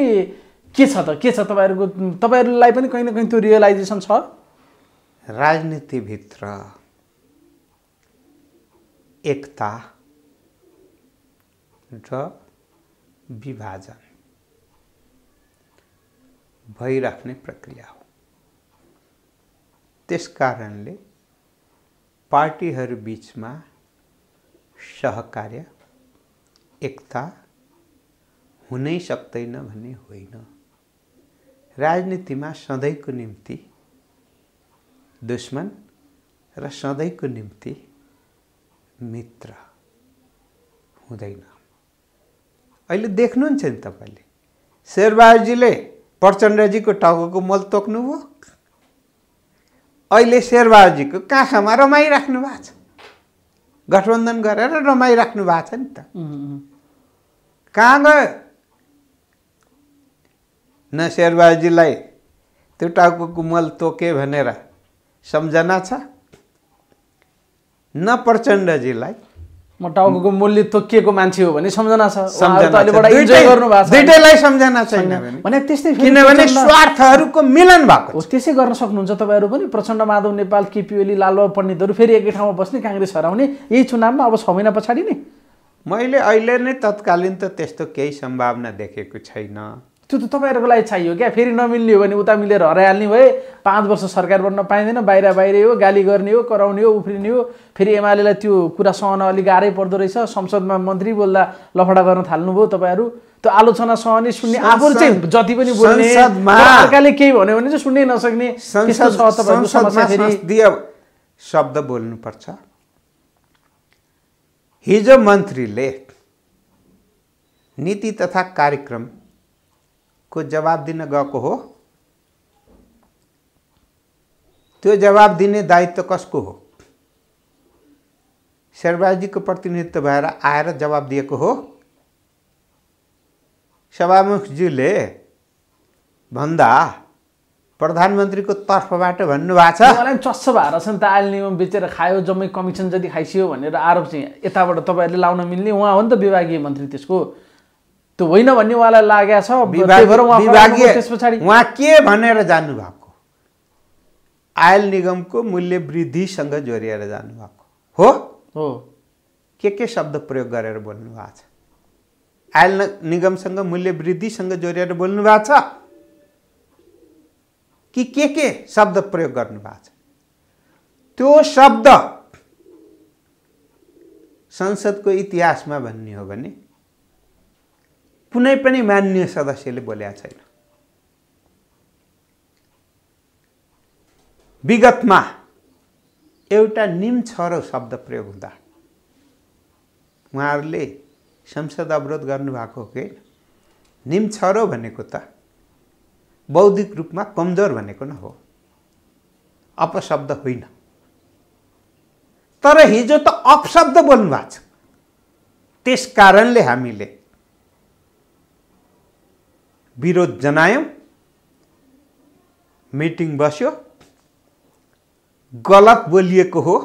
Speaker 2: के छ त? के छ तपाईहरुलाई पनि कहीं न कहीं त्यो रियलाइजेसन छ?
Speaker 1: राजनीतिभित्र एकता र विभाजन भइराख्ने प्रक्रिया हो। त्यसकारणले पार्टीहरू बीचमा सहकार्य, एकता हुनै सक्दैन भन्ने होइन। राजनीतिमा सधैँको निम्ति दुश्मन र सधैँको निम्ति मित्र हुँदैन। अहिले देख्नुहुन्छ नि तपाईले, शेरबहादुरजीले प्रचण्डजीको टाउकोको मल तोक्नुभयो, अहिले शेरबहादुरजीको काखमा रमाइराख्नु भएको छ, गठबन्धन गरेर रमाइराख्नु भएको छ नि त। कहाँ गयो? न शेरबहादुरजीलाई त्यो टाउकोको मल तोके भनेर सम्झना छ, न प्रचण्डजीलाई
Speaker 2: म टाउकोको मूल्य तोकिएको मान्छे हो भने सम्झना छ।
Speaker 1: दुईटैलाई सम्झना छैन
Speaker 2: भने त्यस्तै,
Speaker 1: किनभने स्वार्थहरूको मिलन भएको।
Speaker 2: त्यसै गर्न सक्नुहुन्छ तपाईहरु पनि? प्रचण्ड, माधव नेपाल, केपी ओली, लालबाबु पण्डितहरू फेरि एकै ठाउँमा बस्ने, कांग्रेस हराउने यही चुनावमा अब 6 महिना पछाडि नै?
Speaker 1: मैले अहिले नै तत्कालीन त त्यस्तो केही सम्भावना देखेको छैन।
Speaker 2: त्यो त्यो त तपाईँहरूको लागि चाहियो क्या। फेरि नमिल्ने हो भने उता मिलेर हराइहाल्ने भए 5 वर्ष सरकार बन्न पाइँदैन, बाहिरै हो, गाली गर्ने हो, कराउने हो, उफ्रिने हो। फेरि एमालेलाई त्यो कुरा सहन अलिक गाह्रै पर्दो रहेछ। संसदमा मन्त्री बोल्दा लफडा गर्न थाल्नुभयो तपाईँहरू। त्यो आलोचना सहने सुन्ने आफू चाहिँ जति पनि बोल्ने, अर्काले केही भन्यो भने चाहिँ सुन्नै नसक्ने, त्यस्तो छ तपाईँहरूको समस्या। फेरि
Speaker 1: शब्द बोल्नुपर्छ। हिजो मन्त्रीले नीति तथा कार्यक्रमको जवाब दिन गएको हो। त्यो जवाब दिने दायित्व कसको हो? शेरबहादुरजीको प्रतिनिधित्व भएर आएर जवाब दिएको हो। सभामुखज्यूले भन्दा प्रधानमन्त्रीको तर्फबाट भन्नुभएको छ
Speaker 2: मलाई चस्स भएर छ नि त, आयल निगम बेचेर खायो, जम्मै कमिसन जति खाइसियो भनेर आरोप चाहिँ यताबाट तपाईँहरूले लाउन मिल्ने। उहाँ हो नि त विभागीय मन्त्री, त्यसको त्यो होइन भन्ने उहाँलाई लागेको छ।
Speaker 1: विभागीय उहाँ के भनेर जानुभएको? आयल निगमको मूल्य वृद्धिसँग जोडिएर जानुभएको हो। के शब्द प्रयोग गरेर बोल्नु भएको छ? आयल निगमसँग मूल्य वृद्धिसँग जोडिएर बोल्नु भएको छ कि के शब्द प्रयोग गर्नु भएको छ? त्यो शब्द संसदको इतिहासमा भन्ने हो भने कुनै पनि मान्य सदस्यले बोलेका छैन। विगतमा एउटा निम्छरो शब्द प्रयोग हुँदा उहाँहरूले संसद अवरोध गर्नुभएको हो कि? निम्छरो भनेको त बौद्धिक रूपमा कमजोर भनेको न हो, अपशब्द होइन। तर हिजो त अपशब्द बोल्नु भएको छ। त्यस कारणले हामीले विरोध जनायौं, मिटिङ बस्यो, गलत बोलिएको हो।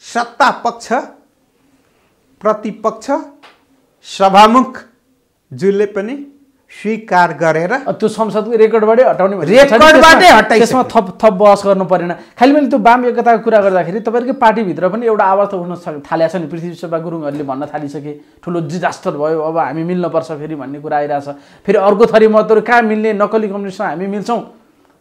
Speaker 1: सत्ता पक्ष, प्रतिपक्ष, सभामुख जुले पनि स्वीकार गरेर
Speaker 2: त्यो संसदको रेकर्डबाटै हटाउने,
Speaker 1: रेकर्डबाटै हटाइसक्यो।
Speaker 2: त्यसमा थप बहस गर्नु परेन। खालि मैले त्यो वाम एकताको कुरा गर्दाखेरि तपाईँहरूकै पार्टीभित्र पनि एउटा आवाज त उठ्न थालेको छ नि। पृथ्वी शर्मा गुरुङहरूले भन्न थालिसके ठुलो डिजास्टर भयो, अब हामी मिल्नुपर्छ फेरि भन्ने कुरा आइरहेछ। फेरि अर्को थरी मतहरू कहाँ मिल्ने, नक्कली कम्युनिस्टसँग हामी मिल्छौँ,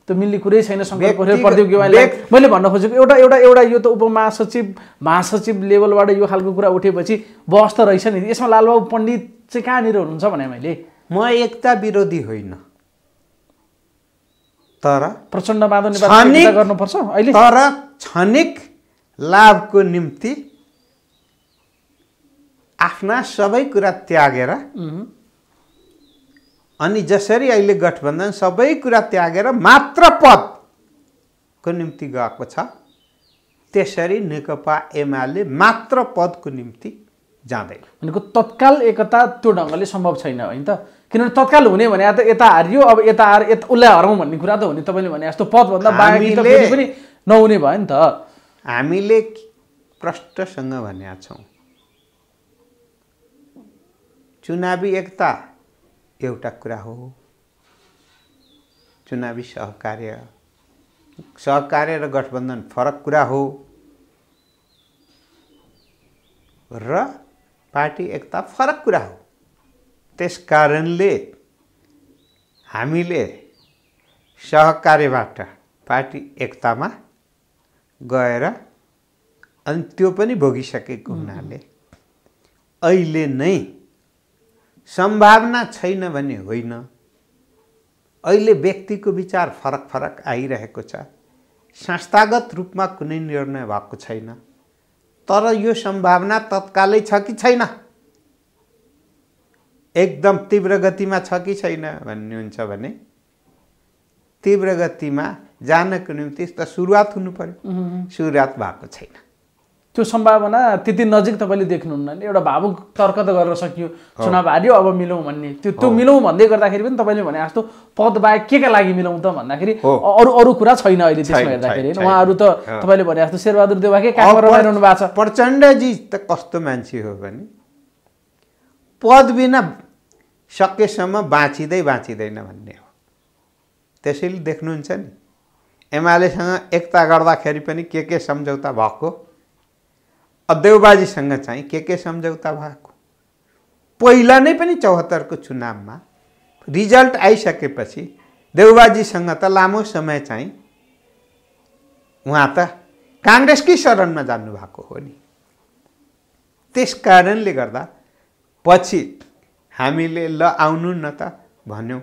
Speaker 2: त्यो मिल्ने कुरै छैन। शङ्कर पोखरेल प्रदीप गेवालीलाई मैले भन्न खोजेको एउटा यो त उपमहासचिव महासचिव लेभलबाट यो खालको कुरा उठेपछि बहस त रहेछ नि। यसमा लालबाबु पण्डित चाहिँ कहाँनिर हुनुहुन्छ भने मैले
Speaker 1: म एकता विरोधी होइन, तर
Speaker 2: प्रचण्ड माधव नेपाल गर्नुपर्छ अहिले।
Speaker 1: तर क्षणिक लाभको निम्ति आफ्ना सबै कुरा त्यागेर अनि जसरी अहिले गठबन्धन सबै कुरा त्यागेर मात्र पदको निम्ति गएको छ, त्यसरी नेकपा एमाले मात्र पदको निम्ति जाँदैन।
Speaker 2: भनेको तत्काल एकता त्यो ढङ्गले सम्भव छैन होइन त। किनभने तत्काल हुने भने त यता हारियो, अब यता आएर उसलाई हराउँ भन्ने कुरा त हुने। तपाईँले भने जस्तो पदभन्दा बाहेक त फेरि पनि नहुने भयो नि त।
Speaker 1: हामीले प्रष्टसँग भनेका छौँ, चुनावी एकता एउटा कुरा हो, चुनावी सहकार्य र गठबन्धन फरक कुरा हो, र पार्टी एकता फरक कुरा हो। त्यस कारणले हामीले सहकार्यबाट पार्टी एकतामा गएर अनि त्यो पनि भोगिसकेको हुनाले अहिले नै सम्भावना छैन भने होइन। अहिले व्यक्तिको विचार फरक फरक आइरहेको छ, संस्थागत रूपमा कुनै निर्णय भएको छैन। तर यो सम्भावना तत्कालै छ कि छैन, एकदम तीव्र गतिमा छ कि छैन भन्ने हुन्छ भने तीव्र गतिमा जानको निम्ति त सुरुवात हुनु पर्यो। सुरुवात भएको छैन।
Speaker 2: त्यो सम्भावना त्यति नजिक तपाईँले देख्नुहुन्न। एउटा भावुक तर्क त गरेर सकियो, चुनाव हार्यो अब मिलौँ भन्ने। त्यो मिलौँ भन्दै गर्दाखेरि पनि तपाईँले भने जस्तो पद बाहेक के लागि मिलौँ त भन्दाखेरि अरू कुरा छैन अहिले त्यसमा हेर्दाखेरि। उहाँहरू त तपाईँले भने जस्तो शेरबहादुर देउवाकै काममा रमाइरहनु भएको छ।
Speaker 1: प्रचण्डजी त कस्तो मान्छे हो भने पद बिना सकेसम्म बाँचिँदैन भन्ने हो। त्यसैले देख्नुहुन्छ नि एमालेसँग एकता गर्दाखेरि पनि के सम्झौता भएको, देउबाजीसँग चाहिँ के सम्झौता भएको। पहिला नै पनि 74 को चुनावमा रिजल्ट आइसकेपछि देउबाजीसँग त लामो समय चाहिँ उहाँ त काङ्ग्रेसकै शरणमा जानुभएको हो नि। त्यस कारणले गर्दा पछि हामीले ल आउनु न त भन्यौँ,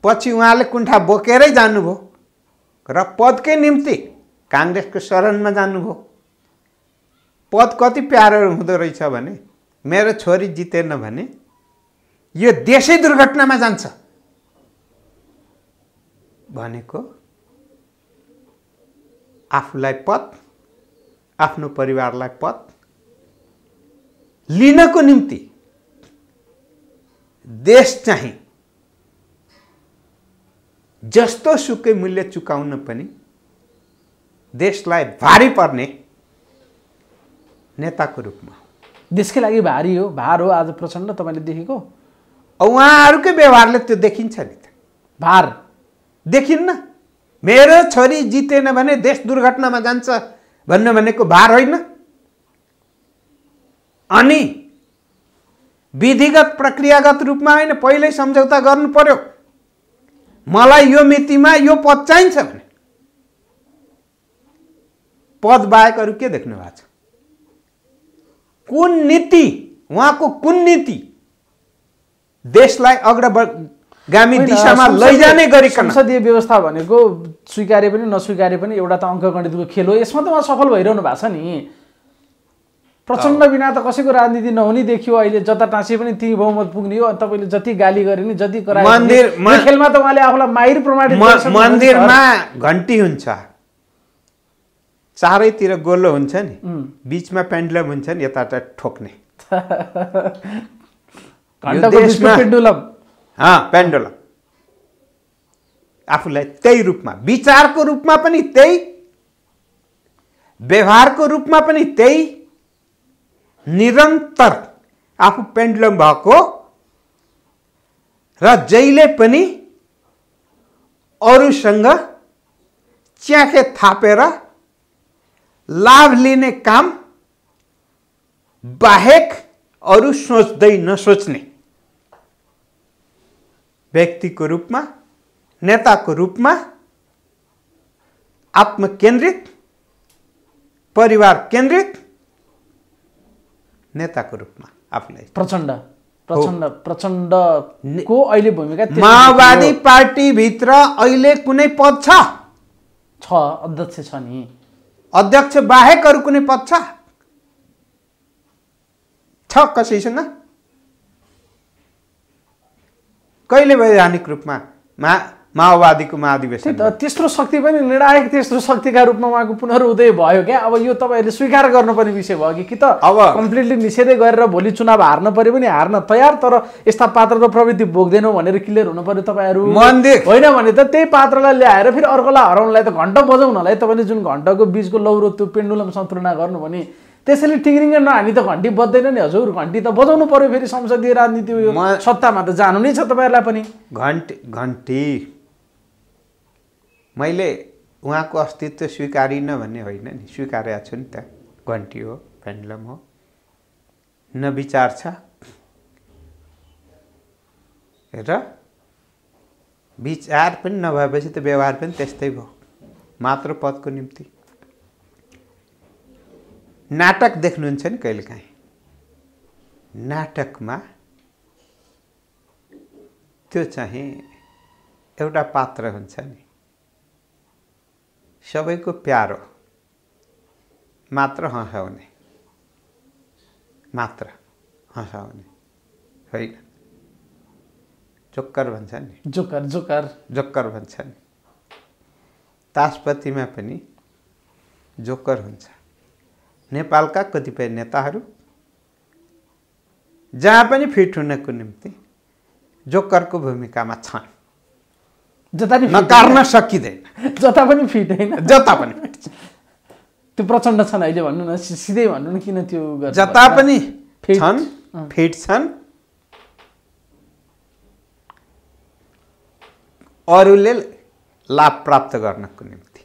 Speaker 1: पछि उहाँले कुण्ठा बोकेरै जानुभयो र पदकै निम्ति काङ्ग्रेसको शरणमा जानुभयो। पद कति प्यारो हुँदो रहेछ भने मेरो छोरी जितेन भने यो देशै दुर्घटनामा जान्छ भनेको आफूलाई पद, आफ्नो परिवारलाई पद लिनको निम्ति देश चाहिँ जस्तो सुकै मूल्य चुकाउन पनि देशलाई भारी पर्ने नेताको रूपमा
Speaker 2: देशकै लागि भारी हो, भार हो आज प्रचण्ड तपाईँले देखेको।
Speaker 1: उहाँहरूकै व्यवहारले त्यो देखिन्छ नि त,
Speaker 2: भार
Speaker 1: देखिन्न। मेरो छोरी जितेन भने देश दुर्घटनामा जान्छ भन्नु भनेको भार होइन। अनि विधिगत प्रक्रियागत रूपमा होइन, पहिल्यै सम्झौता गर्नु पर्यो। मलाई यो मितिमा यो पद चाहिन्छ भने पद बाहेक अरू के देख्नु भएको छ? कुन नीति, उहाँको कुन नीति देशलाई अग्रगामी दिशामा लैजाने गरिकन?
Speaker 2: संसदीय व्यवस्था भनेको स्वीकारे पनि नस्वीकारे पनि एउटा त अङ्कगणितको खेल हो। यसमा त उहाँ सफल भइरहनु भएको छ नि। प्रचण्ड बिना त कसैको राजनीति नहुने देखियो। अहिले जता टाँसे पनि त्यही बहुमत पुग्ने हो। तपाईँले जति गाली गरे नि, जति कराए पनि खेलमा त उहाँले आफूलाई माहिर प्रमाणित गरिसक्नु।
Speaker 1: मन्दिरमा घन्टी हुन्छ, चारैतिर गोलो हुन्छ नि, बीचमा पेन्डुलम हुन्छ नि, यताबाट ठोक्ने
Speaker 2: पेन्डुलम।
Speaker 1: पेन्डुलम आफूलाई त्यही रूपमा, विचारको रूपमा पनि त्यही, व्यवहारको रूपमा पनि त्यही, निरन्तर आफू पेन्डुलम भएको र जहिले पनि अरूसँग च्याखे थापेर लाभ लिने काम बाहेक अरू सोच्दै नसोच्ने व्यक्तिको रूपमा, नेताको रूपमा, आत्मकेन्द्रित, परिवार केन्द्रित नेताको रूपमा आफूलाई
Speaker 2: प्रचण्डको अहिले भूमिका
Speaker 1: माओवादी पार्टीभित्र अहिले कुनै पद छ?
Speaker 2: अध्यक्ष छ नि।
Speaker 1: अध्यक्ष बाहेक अरू कुनै पद छ? कसैसँग? कहिले वैधानिक रूपमा माओवादीको महाधिवेशन
Speaker 2: तेस्रो शक्ति पनि निर्णायक तेस्रो शक्तिका रूपमा उहाँको पुनरुदय भयो क्या। अब यो तपाईँहरूले स्वीकार गर्नुपर्ने विषय भयो कि त अब कम्प्लिटली निषेधै गरेर भोलि चुनाव हार्न पर्यो भने हार्न तयार, तर यस्ता पात्र र प्रवृत्ति बोक्दैनौ भनेर क्लियर हुनु पर्यो तपाईँहरू। होइन भने त त्यही पात्रलाई ल्याएर फेरि अर्कोलाई हराउनलाई त घण्टा बजाउनलाई तपाईँले जुन घण्टाको बिचको लौरो त्यो पेन्डुलम सन्तुलना गर्नु भने त्यसैले टिङ्रिङ नहानी त घन्टी बज्दैन नि हजुर। घन्टी त बजाउनु पर्यो। फेरि संसदीय राजनीति सत्तामा त जानु नै छ तपाईँहरूलाई पनि।
Speaker 1: घन्टी मैले उहाँको अस्तित्व स्वीकारिनँ भन्ने होइन नि, स्वीकारेको छु नि त। घन्टी हो, पेन्डुलम हो, न विचार छ र विचार पनि नभएपछि त व्यवहार पनि त्यस्तै भयो। मात्र पदको निम्ति नाटक देख्नुहुन्छ नि कहिलेकाहीँ। नाटकमा त्यो चाहिँ एउटा पात्र हुन्छ नि, सबैको प्यारो, मात्र हँसाउने होइन, जोकर भन्छ नि, जोकर भन्छ नि। तासपत्तीमा पनि जोकर हुन्छ। नेपालका कतिपय नेताहरू जहाँ पनि फिट हुनको निम्ति जोकरको भूमिकामा छन्। नकार्न सकिँदैन।
Speaker 2: जता पनि फिट होइन,
Speaker 1: जता पनि फिट छ।
Speaker 2: त्यो प्रचण्ड छन् अहिले भन्नु न, सिधै भन्नु न, किन त्यो
Speaker 1: जता पनि छन्, फिट छन्। अरूले लाभ प्राप्त गर्नको निम्ति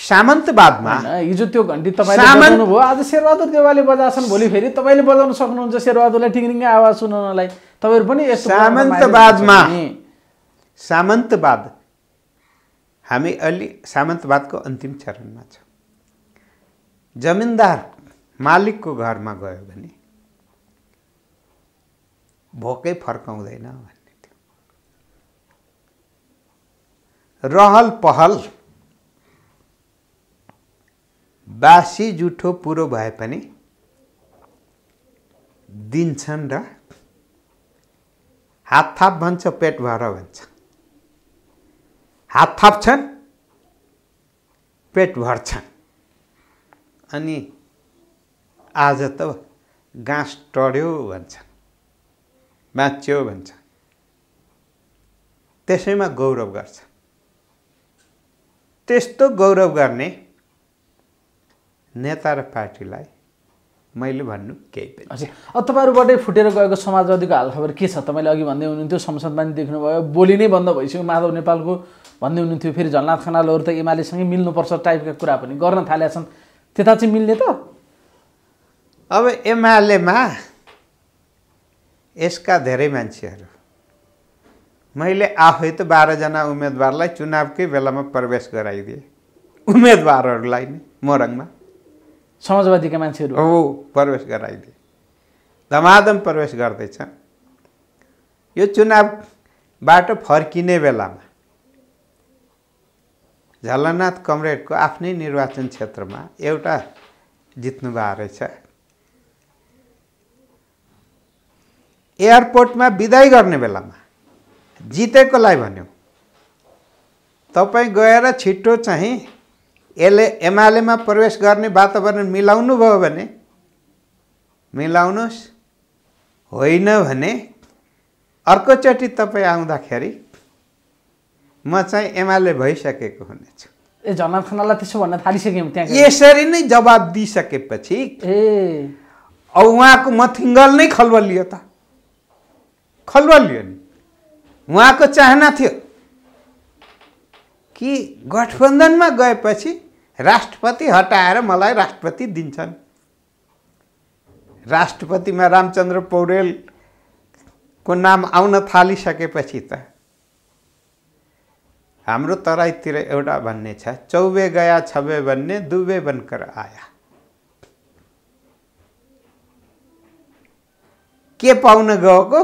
Speaker 1: सामन्तवादमा
Speaker 2: हिजो त्यो घन्टी तपाईँले बजाउनु भयो, आज शेरबहादुर देवालले बजाछन्, भोलि फेरि तपाईँले बजाउन सक्नुहुन्छ शेरबहादुरलाई टिङ्रिङ्गै आवाज सुनाउनलाई। तपाईँहरू पनि यस्तो
Speaker 1: सामन्तवाद हामी अलि सामन्तवादको अन्तिम चरणमा छ। जमिनदार मालिकको घरमा गयो भने भोकै फर्काउँदैन भन्ने थियो। रहल पहल बासी जुठो पुरो भए पनि दिन्छन् र हात थाप भन्छ पेट भर भन्छ। हात थाप्छन् पेट भर्छन्। अनि आज त गाँस टड्यो भन्छन्, बाँच्यो भन्छ, त्यसैमा गौरव गर्छ। त्यस्तो गौरव गर्ने नेता र पार्टीलाई मैले भन्नु केही पनि।
Speaker 2: अब तपाईँहरूबाटै फुटेर गएको समाजवादीको हालखबर के छ? तपाईँले अघि भन्दै हुनुहुन्थ्यो संसदमा नि देख्नुभयो, बोली नै बन्द भइसक्यो माधव नेपालको भन्दै हुनुहुन्थ्यो। फेरि झलनाथ खनालहरू त एमालेसँगै मिल्नुपर्छ टाइपका कुरा पनि गर्न थालेका छन्। त्यता चाहिँ मिल्ने त?
Speaker 1: अब एमालेमा यसका धेरै मान्छेहरू, मैले आफै त 12 जना उम्मेदवारलाई चुनावकै बेलामा प्रवेश गराइदिए, उम्मेदवारहरूलाई नै मोरङमा
Speaker 2: समाजवादीका मान्छेहरू
Speaker 1: हो प्रवेश गराइदिए, धमाधम प्रवेश गर्दैछन्। यो चुनावबाट फर्किने बेलामा झलनाथ कमरेडको आफ्नै निर्वाचन क्षेत्रमा एउटा जित्नु भएको रहेछ। एयरपोर्टमा बिदाई गर्ने बेलामा जितेकोलाई भन्यो, तपाईँ गएर छिट्टो चाहिँ एमालेमा प्रवेश गर्ने वातावरण मिलाउनु भयो भने मिलाउनुहोस्, होइन भने अर्कोचोटि तपाईँ आउँदाखेरि म चाहिँ एमाले भइसकेको हुनेछु।
Speaker 2: ए झलनाथ खनाललाई त्यसो भन्न थालिसक्यौँ त्यहाँ।
Speaker 1: यसरी नै जवाब दिइसकेपछि अब उहाँको मथिङ्गल नै खलबलियो त, खलबलियो नि। उहाँको चाहना थियो कि गठबन्धनमा गएपछि राष्ट्रपति हटाएर मलाई राष्ट्रपति दिन्छन्। राष्ट्रपतिमा रामचन्द्र पौडेलको नाम आउन थालिसकेपछि त हाम्रो तराईतिर एउटा भन्ने छ, चौबे गया छबे भन्ने दुबे बनकर आया। के पाउन गएको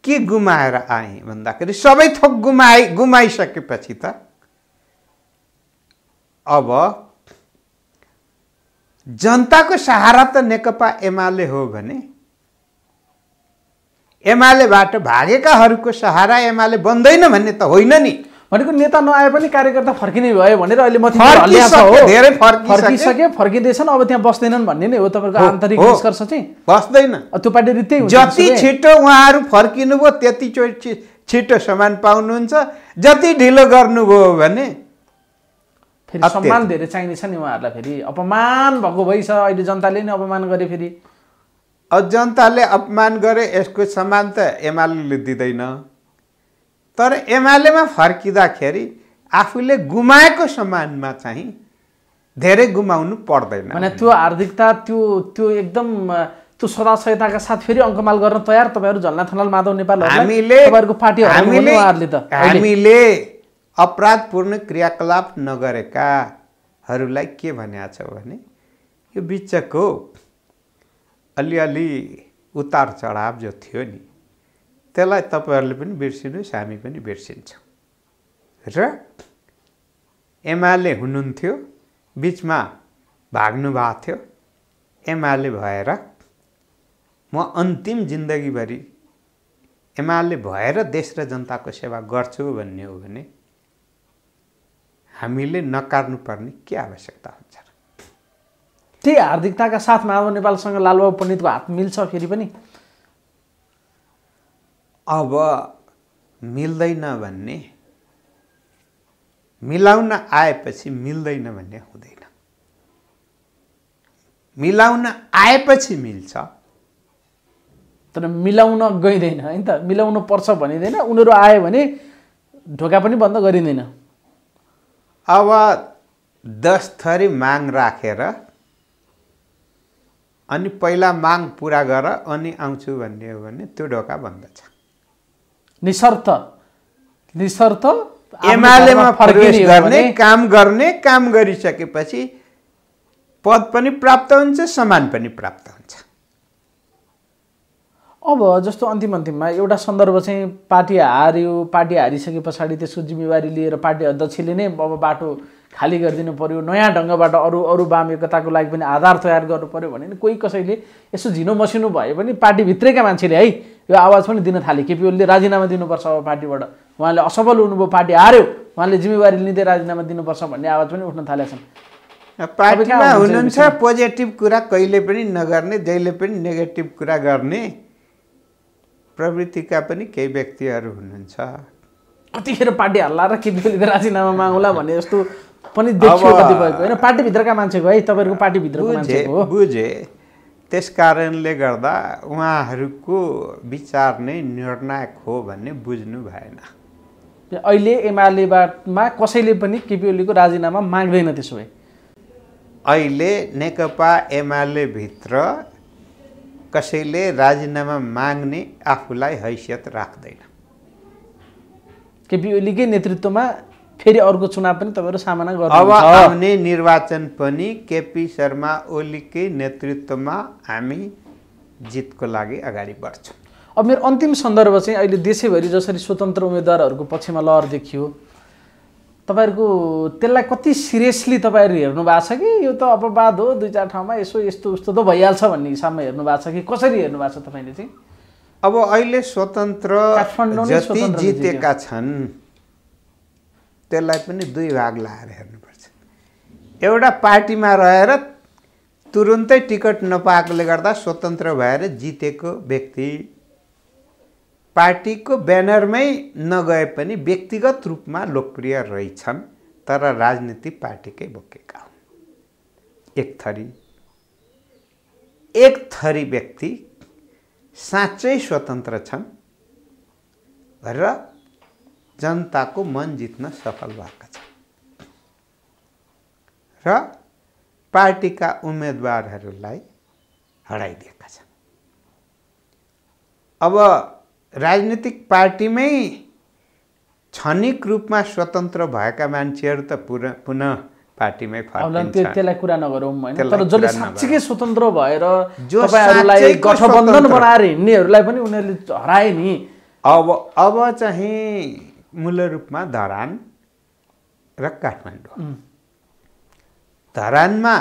Speaker 1: के गुमाएर आए भन्दाखेरि सबै थोक गुमाइसकेपछि त अब जनताको सहारा त नेकपा एमाले हो भने एमालेबाट भागेकाहरूको सहारा एमाले बन्दैन भन्ने त होइन नि।
Speaker 2: भनेको नेता नआए पनि कार्यकर्ता फर्किने भयो भनेर अहिले
Speaker 1: धेरै
Speaker 2: फर्किँदैछन्, अब त्यहाँ बस्दैनन् भन्ने नै हो तपाईँको आन्तरिक निष्कर्ष चाहिँ?
Speaker 1: बस्दैन,
Speaker 2: त्यो पार्टी रित्तै हुन्छ।
Speaker 1: जति छिटो उहाँहरू फर्किनुभयो त्यति छिटो सम्मान पाउनुहुन्छ, जति ढिलो गर्नुभयो भने
Speaker 2: फेरि सम्मान धेरै चाहिनेछ नि उहाँहरूलाई। फेरि अपमान भएको भइछ, अहिले जनताले नै अपमान गरे। फेरि
Speaker 1: अब जनताले अपमान गरे, यसको सम्मान त एमालेले दिँदैन। तर एमालेमा फर्किँदाखेरि आफूले गुमाएको सम्मानमा चाहिँ धेरै गुमाउनु पर्दैन।
Speaker 2: भने त्यो हार्दिकता त्यो एकदम त्यो सदाशयताका साथ फेरि अङ्कमाल गर्न तयार तपाईँहरू झलनाथ खनाल माधव नेपाल तपाईँहरूको पार्टी
Speaker 1: हामीले अपराधपूर्ण क्रियाकलाप नगरेकाहरूलाई के भनेको छ भने यो बिचको अलिअलि उतार चढाव जो थियो नि त्यसलाई तपाईँहरूले पनि बिर्सिनुहोस्, हामी पनि बिर्सिन्छौँ। र एमाले हुनुहुन्थ्यो, बिचमा भाग्नु भएको थियो, एमाले भएर म अन्तिम जिन्दगीभरि एमाले भएर देश र जनताको सेवा गर्छु भन्ने हो भने हामीले नकार्नुपर्ने के आवश्यकता हुन्छ?
Speaker 2: त्यही हार्दिकताका साथ माधव नेपालसँग लालबाबु पण्डितको हात मिल्छ फेरि पनि?
Speaker 1: अब मिल्दैन भन्ने, मिलाउन आएपछि मिल्दैन भन्ने हुँदैन। मिलाउन आएपछि मिल्छ,
Speaker 2: तर मिलाउन गइँदैन हैन त। मिलाउनु पर्छ भनिँदैन, उनीहरू आयो भने ढोका पनि बन्द गरिँदैन।
Speaker 1: अब 10 थरी माग राखेर अनि पहिला माग पुरा गर अनि आउँछु भन्ने हो भने त्यो ढोका बन्द छ।
Speaker 2: निशर्त
Speaker 1: एमालेमा प्रवेश गर्ने काम गरिसकेपछि पद पनि प्राप्त हुन्छ, सम्मान पनि प्राप्त हुन्छ।
Speaker 2: अब जस्तो अन्तिममा एउटा सन्दर्भ चाहिँ पार्टी हार्यो, पार्टी हारिसके पछाडि त्यसको जिम्मेवारी लिएर पार्टी अध्यक्षले नै अब बाटो खाली गरिदिनु पर्यो, नयाँ ढङ्गबाट अरू वाम एकताको लागि पनि आधार तयार गर्नु पर्यो भने कोही कसैले यसो झिनो मसिनो भए पनि पार्टीभित्रैका मान्छेले है यो आवाज पनि दिन थाले केपी ओलीले राजीनामा दिनुपर्छ अब पार्टीबाट, उहाँले असफल हुनुभयो, पार्टी हार्यो, उहाँले जिम्मेवारी लिँदै राजीनामा दिनुपर्छ भन्ने आवाज पनि उठ्न थालेका छन्।
Speaker 1: पार्टीमा हुनुहुन्छ पोजिटिभ कुरा कहिले पनि नगर्ने, जहिले पनि नेगेटिभ कुरा गर्ने प्रवृत्तिका पनि केही व्यक्तिहरू हुनुहुन्छ।
Speaker 2: कतिखेर पार्टी हल्ला र केपी ओलीले राजीनामा मागौला भन्ने जस्तो पनि देखियो कतिपयको होइन, पार्टीभित्रका मान्छेको है, तपाईँहरूको पार्टीभित्रको मान्छेको हो।
Speaker 1: बुझे, त्यस कारणले गर्दा उहाँहरूको विचार नै निर्णायक हो भन्ने बुझ्नु भएन।
Speaker 2: अहिले एमालेमा कसैले पनि केपी ओलीको राजीनामा माग्दैन। त्यसो भए
Speaker 1: अहिले नेकपा एमाले भित्र कसैले राजीनामा माग्ने आफूलाई हैसियत राख्दैन।
Speaker 2: केपी ओलीकै नेतृत्वमा फेरि अर्को चुनाव पनि तपाईँहरू सामना गर्नुहुन्छ।
Speaker 1: अब आउने निर्वाचन पनि केपी शर्मा ओलीकै नेतृत्वमा हामी जितको लागि अगाडि बढ्छौँ।
Speaker 2: अब मेरो अन्तिम सन्दर्भ चाहिँ अहिले देशैभरि जसरी स्वतन्त्र उम्मेदवारहरूको पक्षमा लहर देखियो, तपाईँहरूको त्यसलाई कति सिरियसली तपाईँहरू हेर्नु भएको छ कि यो त अपवाद हो, 2-4 ठाउँमा यसो यस्तो उस्तो त भइहाल्छ भन्ने हिसाबमा हेर्नु भएको छ कि कसरी हेर्नु भएको छ तपाईँले चाहिँ?
Speaker 1: अब अहिले स्वतन्त्र जति जितेका छन् त्यसलाई पनि 2 भाग लाएर हेर्नुपर्छ। एउटा पार्टीमा रहेर तुरुन्तै टिकट नपाएकोले गर्दा स्वतन्त्र भएर जितेको व्यक्ति, पार्टीको ब्यानरमै नगए पनि व्यक्तिगत रूपमा लोकप्रिय रहेछन् तर राजनीति पार्टीकै बोकेका हुन्। एक थरी व्यक्ति साँच्चै स्वतन्त्र छन् र जनताको मन जित्न सफल भएका छन् र पार्टीका उम्मेदवारहरूलाई हराइदिएका छन्। अब राजनीतिक पार्टीमै क्षणिक रूपमा स्वतन्त्र भएका मान्छेहरू त पुनः पार्टीमै फर्किन्छ।
Speaker 2: त्यसलाई कुरा नगरौँ हैन, तर जसले साँच्चै स्वतन्त्र भएर तपाईहरुलाई गठबन्धन बनाएर हिँड्नेहरूलाई पनि उनीहरूले हराए नि।
Speaker 1: अब चाहिँ मूल रूपमा धरान र काठमाडौँ। धरानमा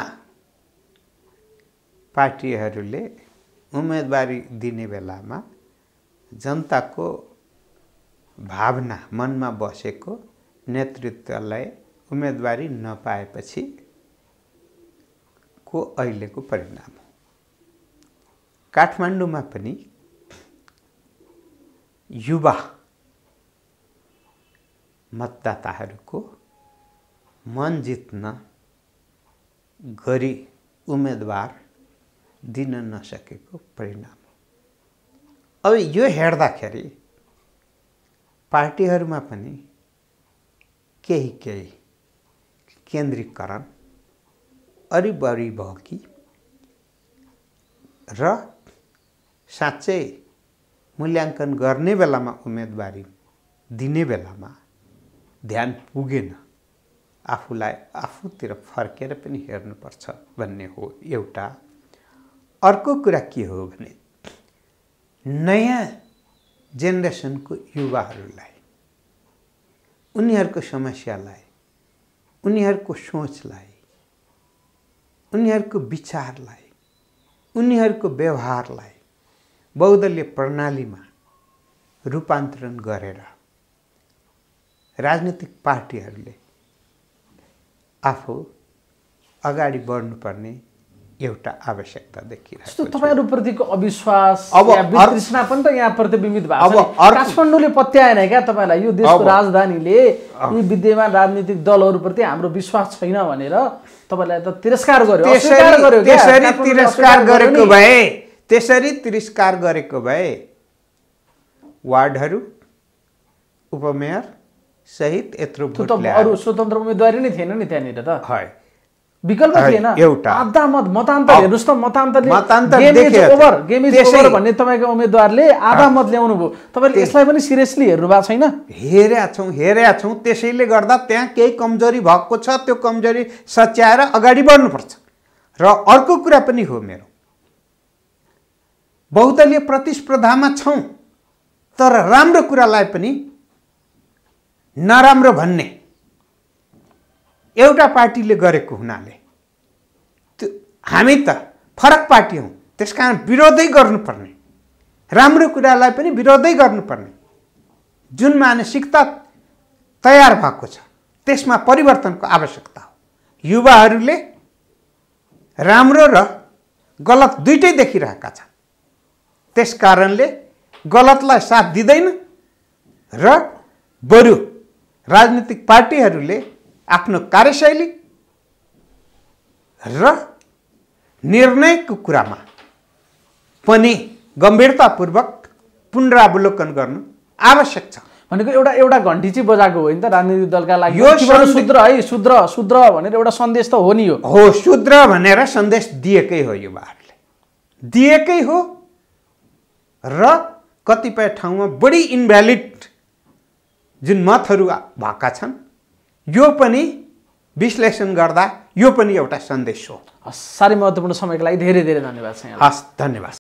Speaker 1: पार्टीहरूले उम्मेदवारी दिने बेलामा जनताको भावना मनमा बसेको नेतृत्वलाई उम्मेदवारी नपाएपछि को अहिलेको परिणाम हो। काठमाडौँमा पनि युवा मतदाताहरूको मन जित्न गरी उम्मेदवार दिन नसकेको परिणाम हो। अब यो हेर्दाखेरि पार्टीहरूमा पनि केही केन्द्रीकरण अलि बढी भयो कि र साँच्चै मूल्याङ्कन गर्ने बेलामा उम्मेदवारी दिने बेलामा ध्यान पुगेन। आफूलाई आफूतिर फर्केर पनि हेर्नुपर्छ भन्ने हो एउटा। अर्को कुरा के हो भने नयाँ जेनेरेसनको युवाहरूलाई उनीहरूको समस्यालाई, उनीहरूको सोचलाई, उनीहरूको विचारलाई, उनीहरूको व्यवहारलाई बहुदलीय प्रणालीमा रूपान्तरण गरेर राजनीतिक पार्टीहरूले आफू अगाडि बढ्नुपर्ने एउटा आवश्यकता देखिरहेको छ।
Speaker 2: तपाईहरुप्रतिको अविश्वास या वितृष्णा पनि त यहाँ प्रतिबिम्बित भएको छ। काठमाडौँले पत्याएन क्या तपाईलाई यो देशको राजधानीले यी विद्यमान राजनीतिक दलहरुप्रति हाम्रो विश्वास छैन भनेर तपाईलाई त तिरस्कार गर्यो, अस्वीकार गर्यो।
Speaker 1: त्यसरी तिरस्कार गरेको भए वार्डहरू, उपमेयर, सहित यत्रो
Speaker 2: त्यो
Speaker 1: भोट
Speaker 2: त
Speaker 1: ल्याएर
Speaker 2: अरू स्वतन्त्र उम्मेदवारी नै थिएन नि त्यहाँनिर त
Speaker 1: है
Speaker 2: विकल्प थिएन
Speaker 1: एउटा
Speaker 2: आधा मतान्तर हेर्नुस् त मतान्तरले
Speaker 1: मतान्तर
Speaker 2: गेम इज
Speaker 1: देखेको
Speaker 2: ओभर गेम इज
Speaker 1: त्यसै-
Speaker 2: ओभर भन्ने तपाईँको उम्मेदवारले आधा मत ल्याउनु भयो तपाईँले यसलाई पनि सिरियसली हेर्नु भएको छैन
Speaker 1: हेरेका छौँ त्यसैले गर्दा त्यहाँ केही कमजोरी भएको छ त्यो कमजोरी सच्याएर अगाडि बढ्नुपर्छ र अर्को कुरा पनि हो मेरो बहुदलीय प्रतिस्पर्धामा छौँ तर राम्रो कुरालाई पनि नराम्रो भन्ने एउटा पार्टीले गरेको हुनाले त्यो हामी त फरक पार्टी हौँ त्यसकारण विरोधै गर्नुपर्ने राम्रो कुरालाई पनि विरोधै गर्नुपर्ने जुन मानसिकता तयार भएको छ त्यसमा परिवर्तनको आवश्यकता हो युवाहरूले राम्रो र गलत दुइटै देखिरहेका छन् त्यसकारणले गलतलाई साथ दिँदैन र बरु राजनीतिक पार्टीहरूले आफ्नो कार्यशैली र निर्णयको कुरामा पनि गम्भीरतापूर्वक पुनरावलोकन गर्नु आवश्यक छ
Speaker 2: भनेको एउटा घन्टी चाहिँ बजाएको हो नि त राजनीतिक दलका लागि
Speaker 1: यो
Speaker 2: शुद्र है शुद्र भनेर एउटा सन्देश त हो नि यो
Speaker 1: हो शुद्र भनेर सन्देश दिएकै हो युवाहरूले दिएकै हो र कतिपय ठाउँमा बढी इन्भ्यालिड जुन मतहरू भएका छन् यो पनि विश्लेषण गर्दा यो पनि एउटा सन्देश हो
Speaker 2: साह्रै महत्त्वपूर्ण समयको लागि धेरै धेरै धन्यवाद छ यहाँलाई
Speaker 1: हस् धन्यवाद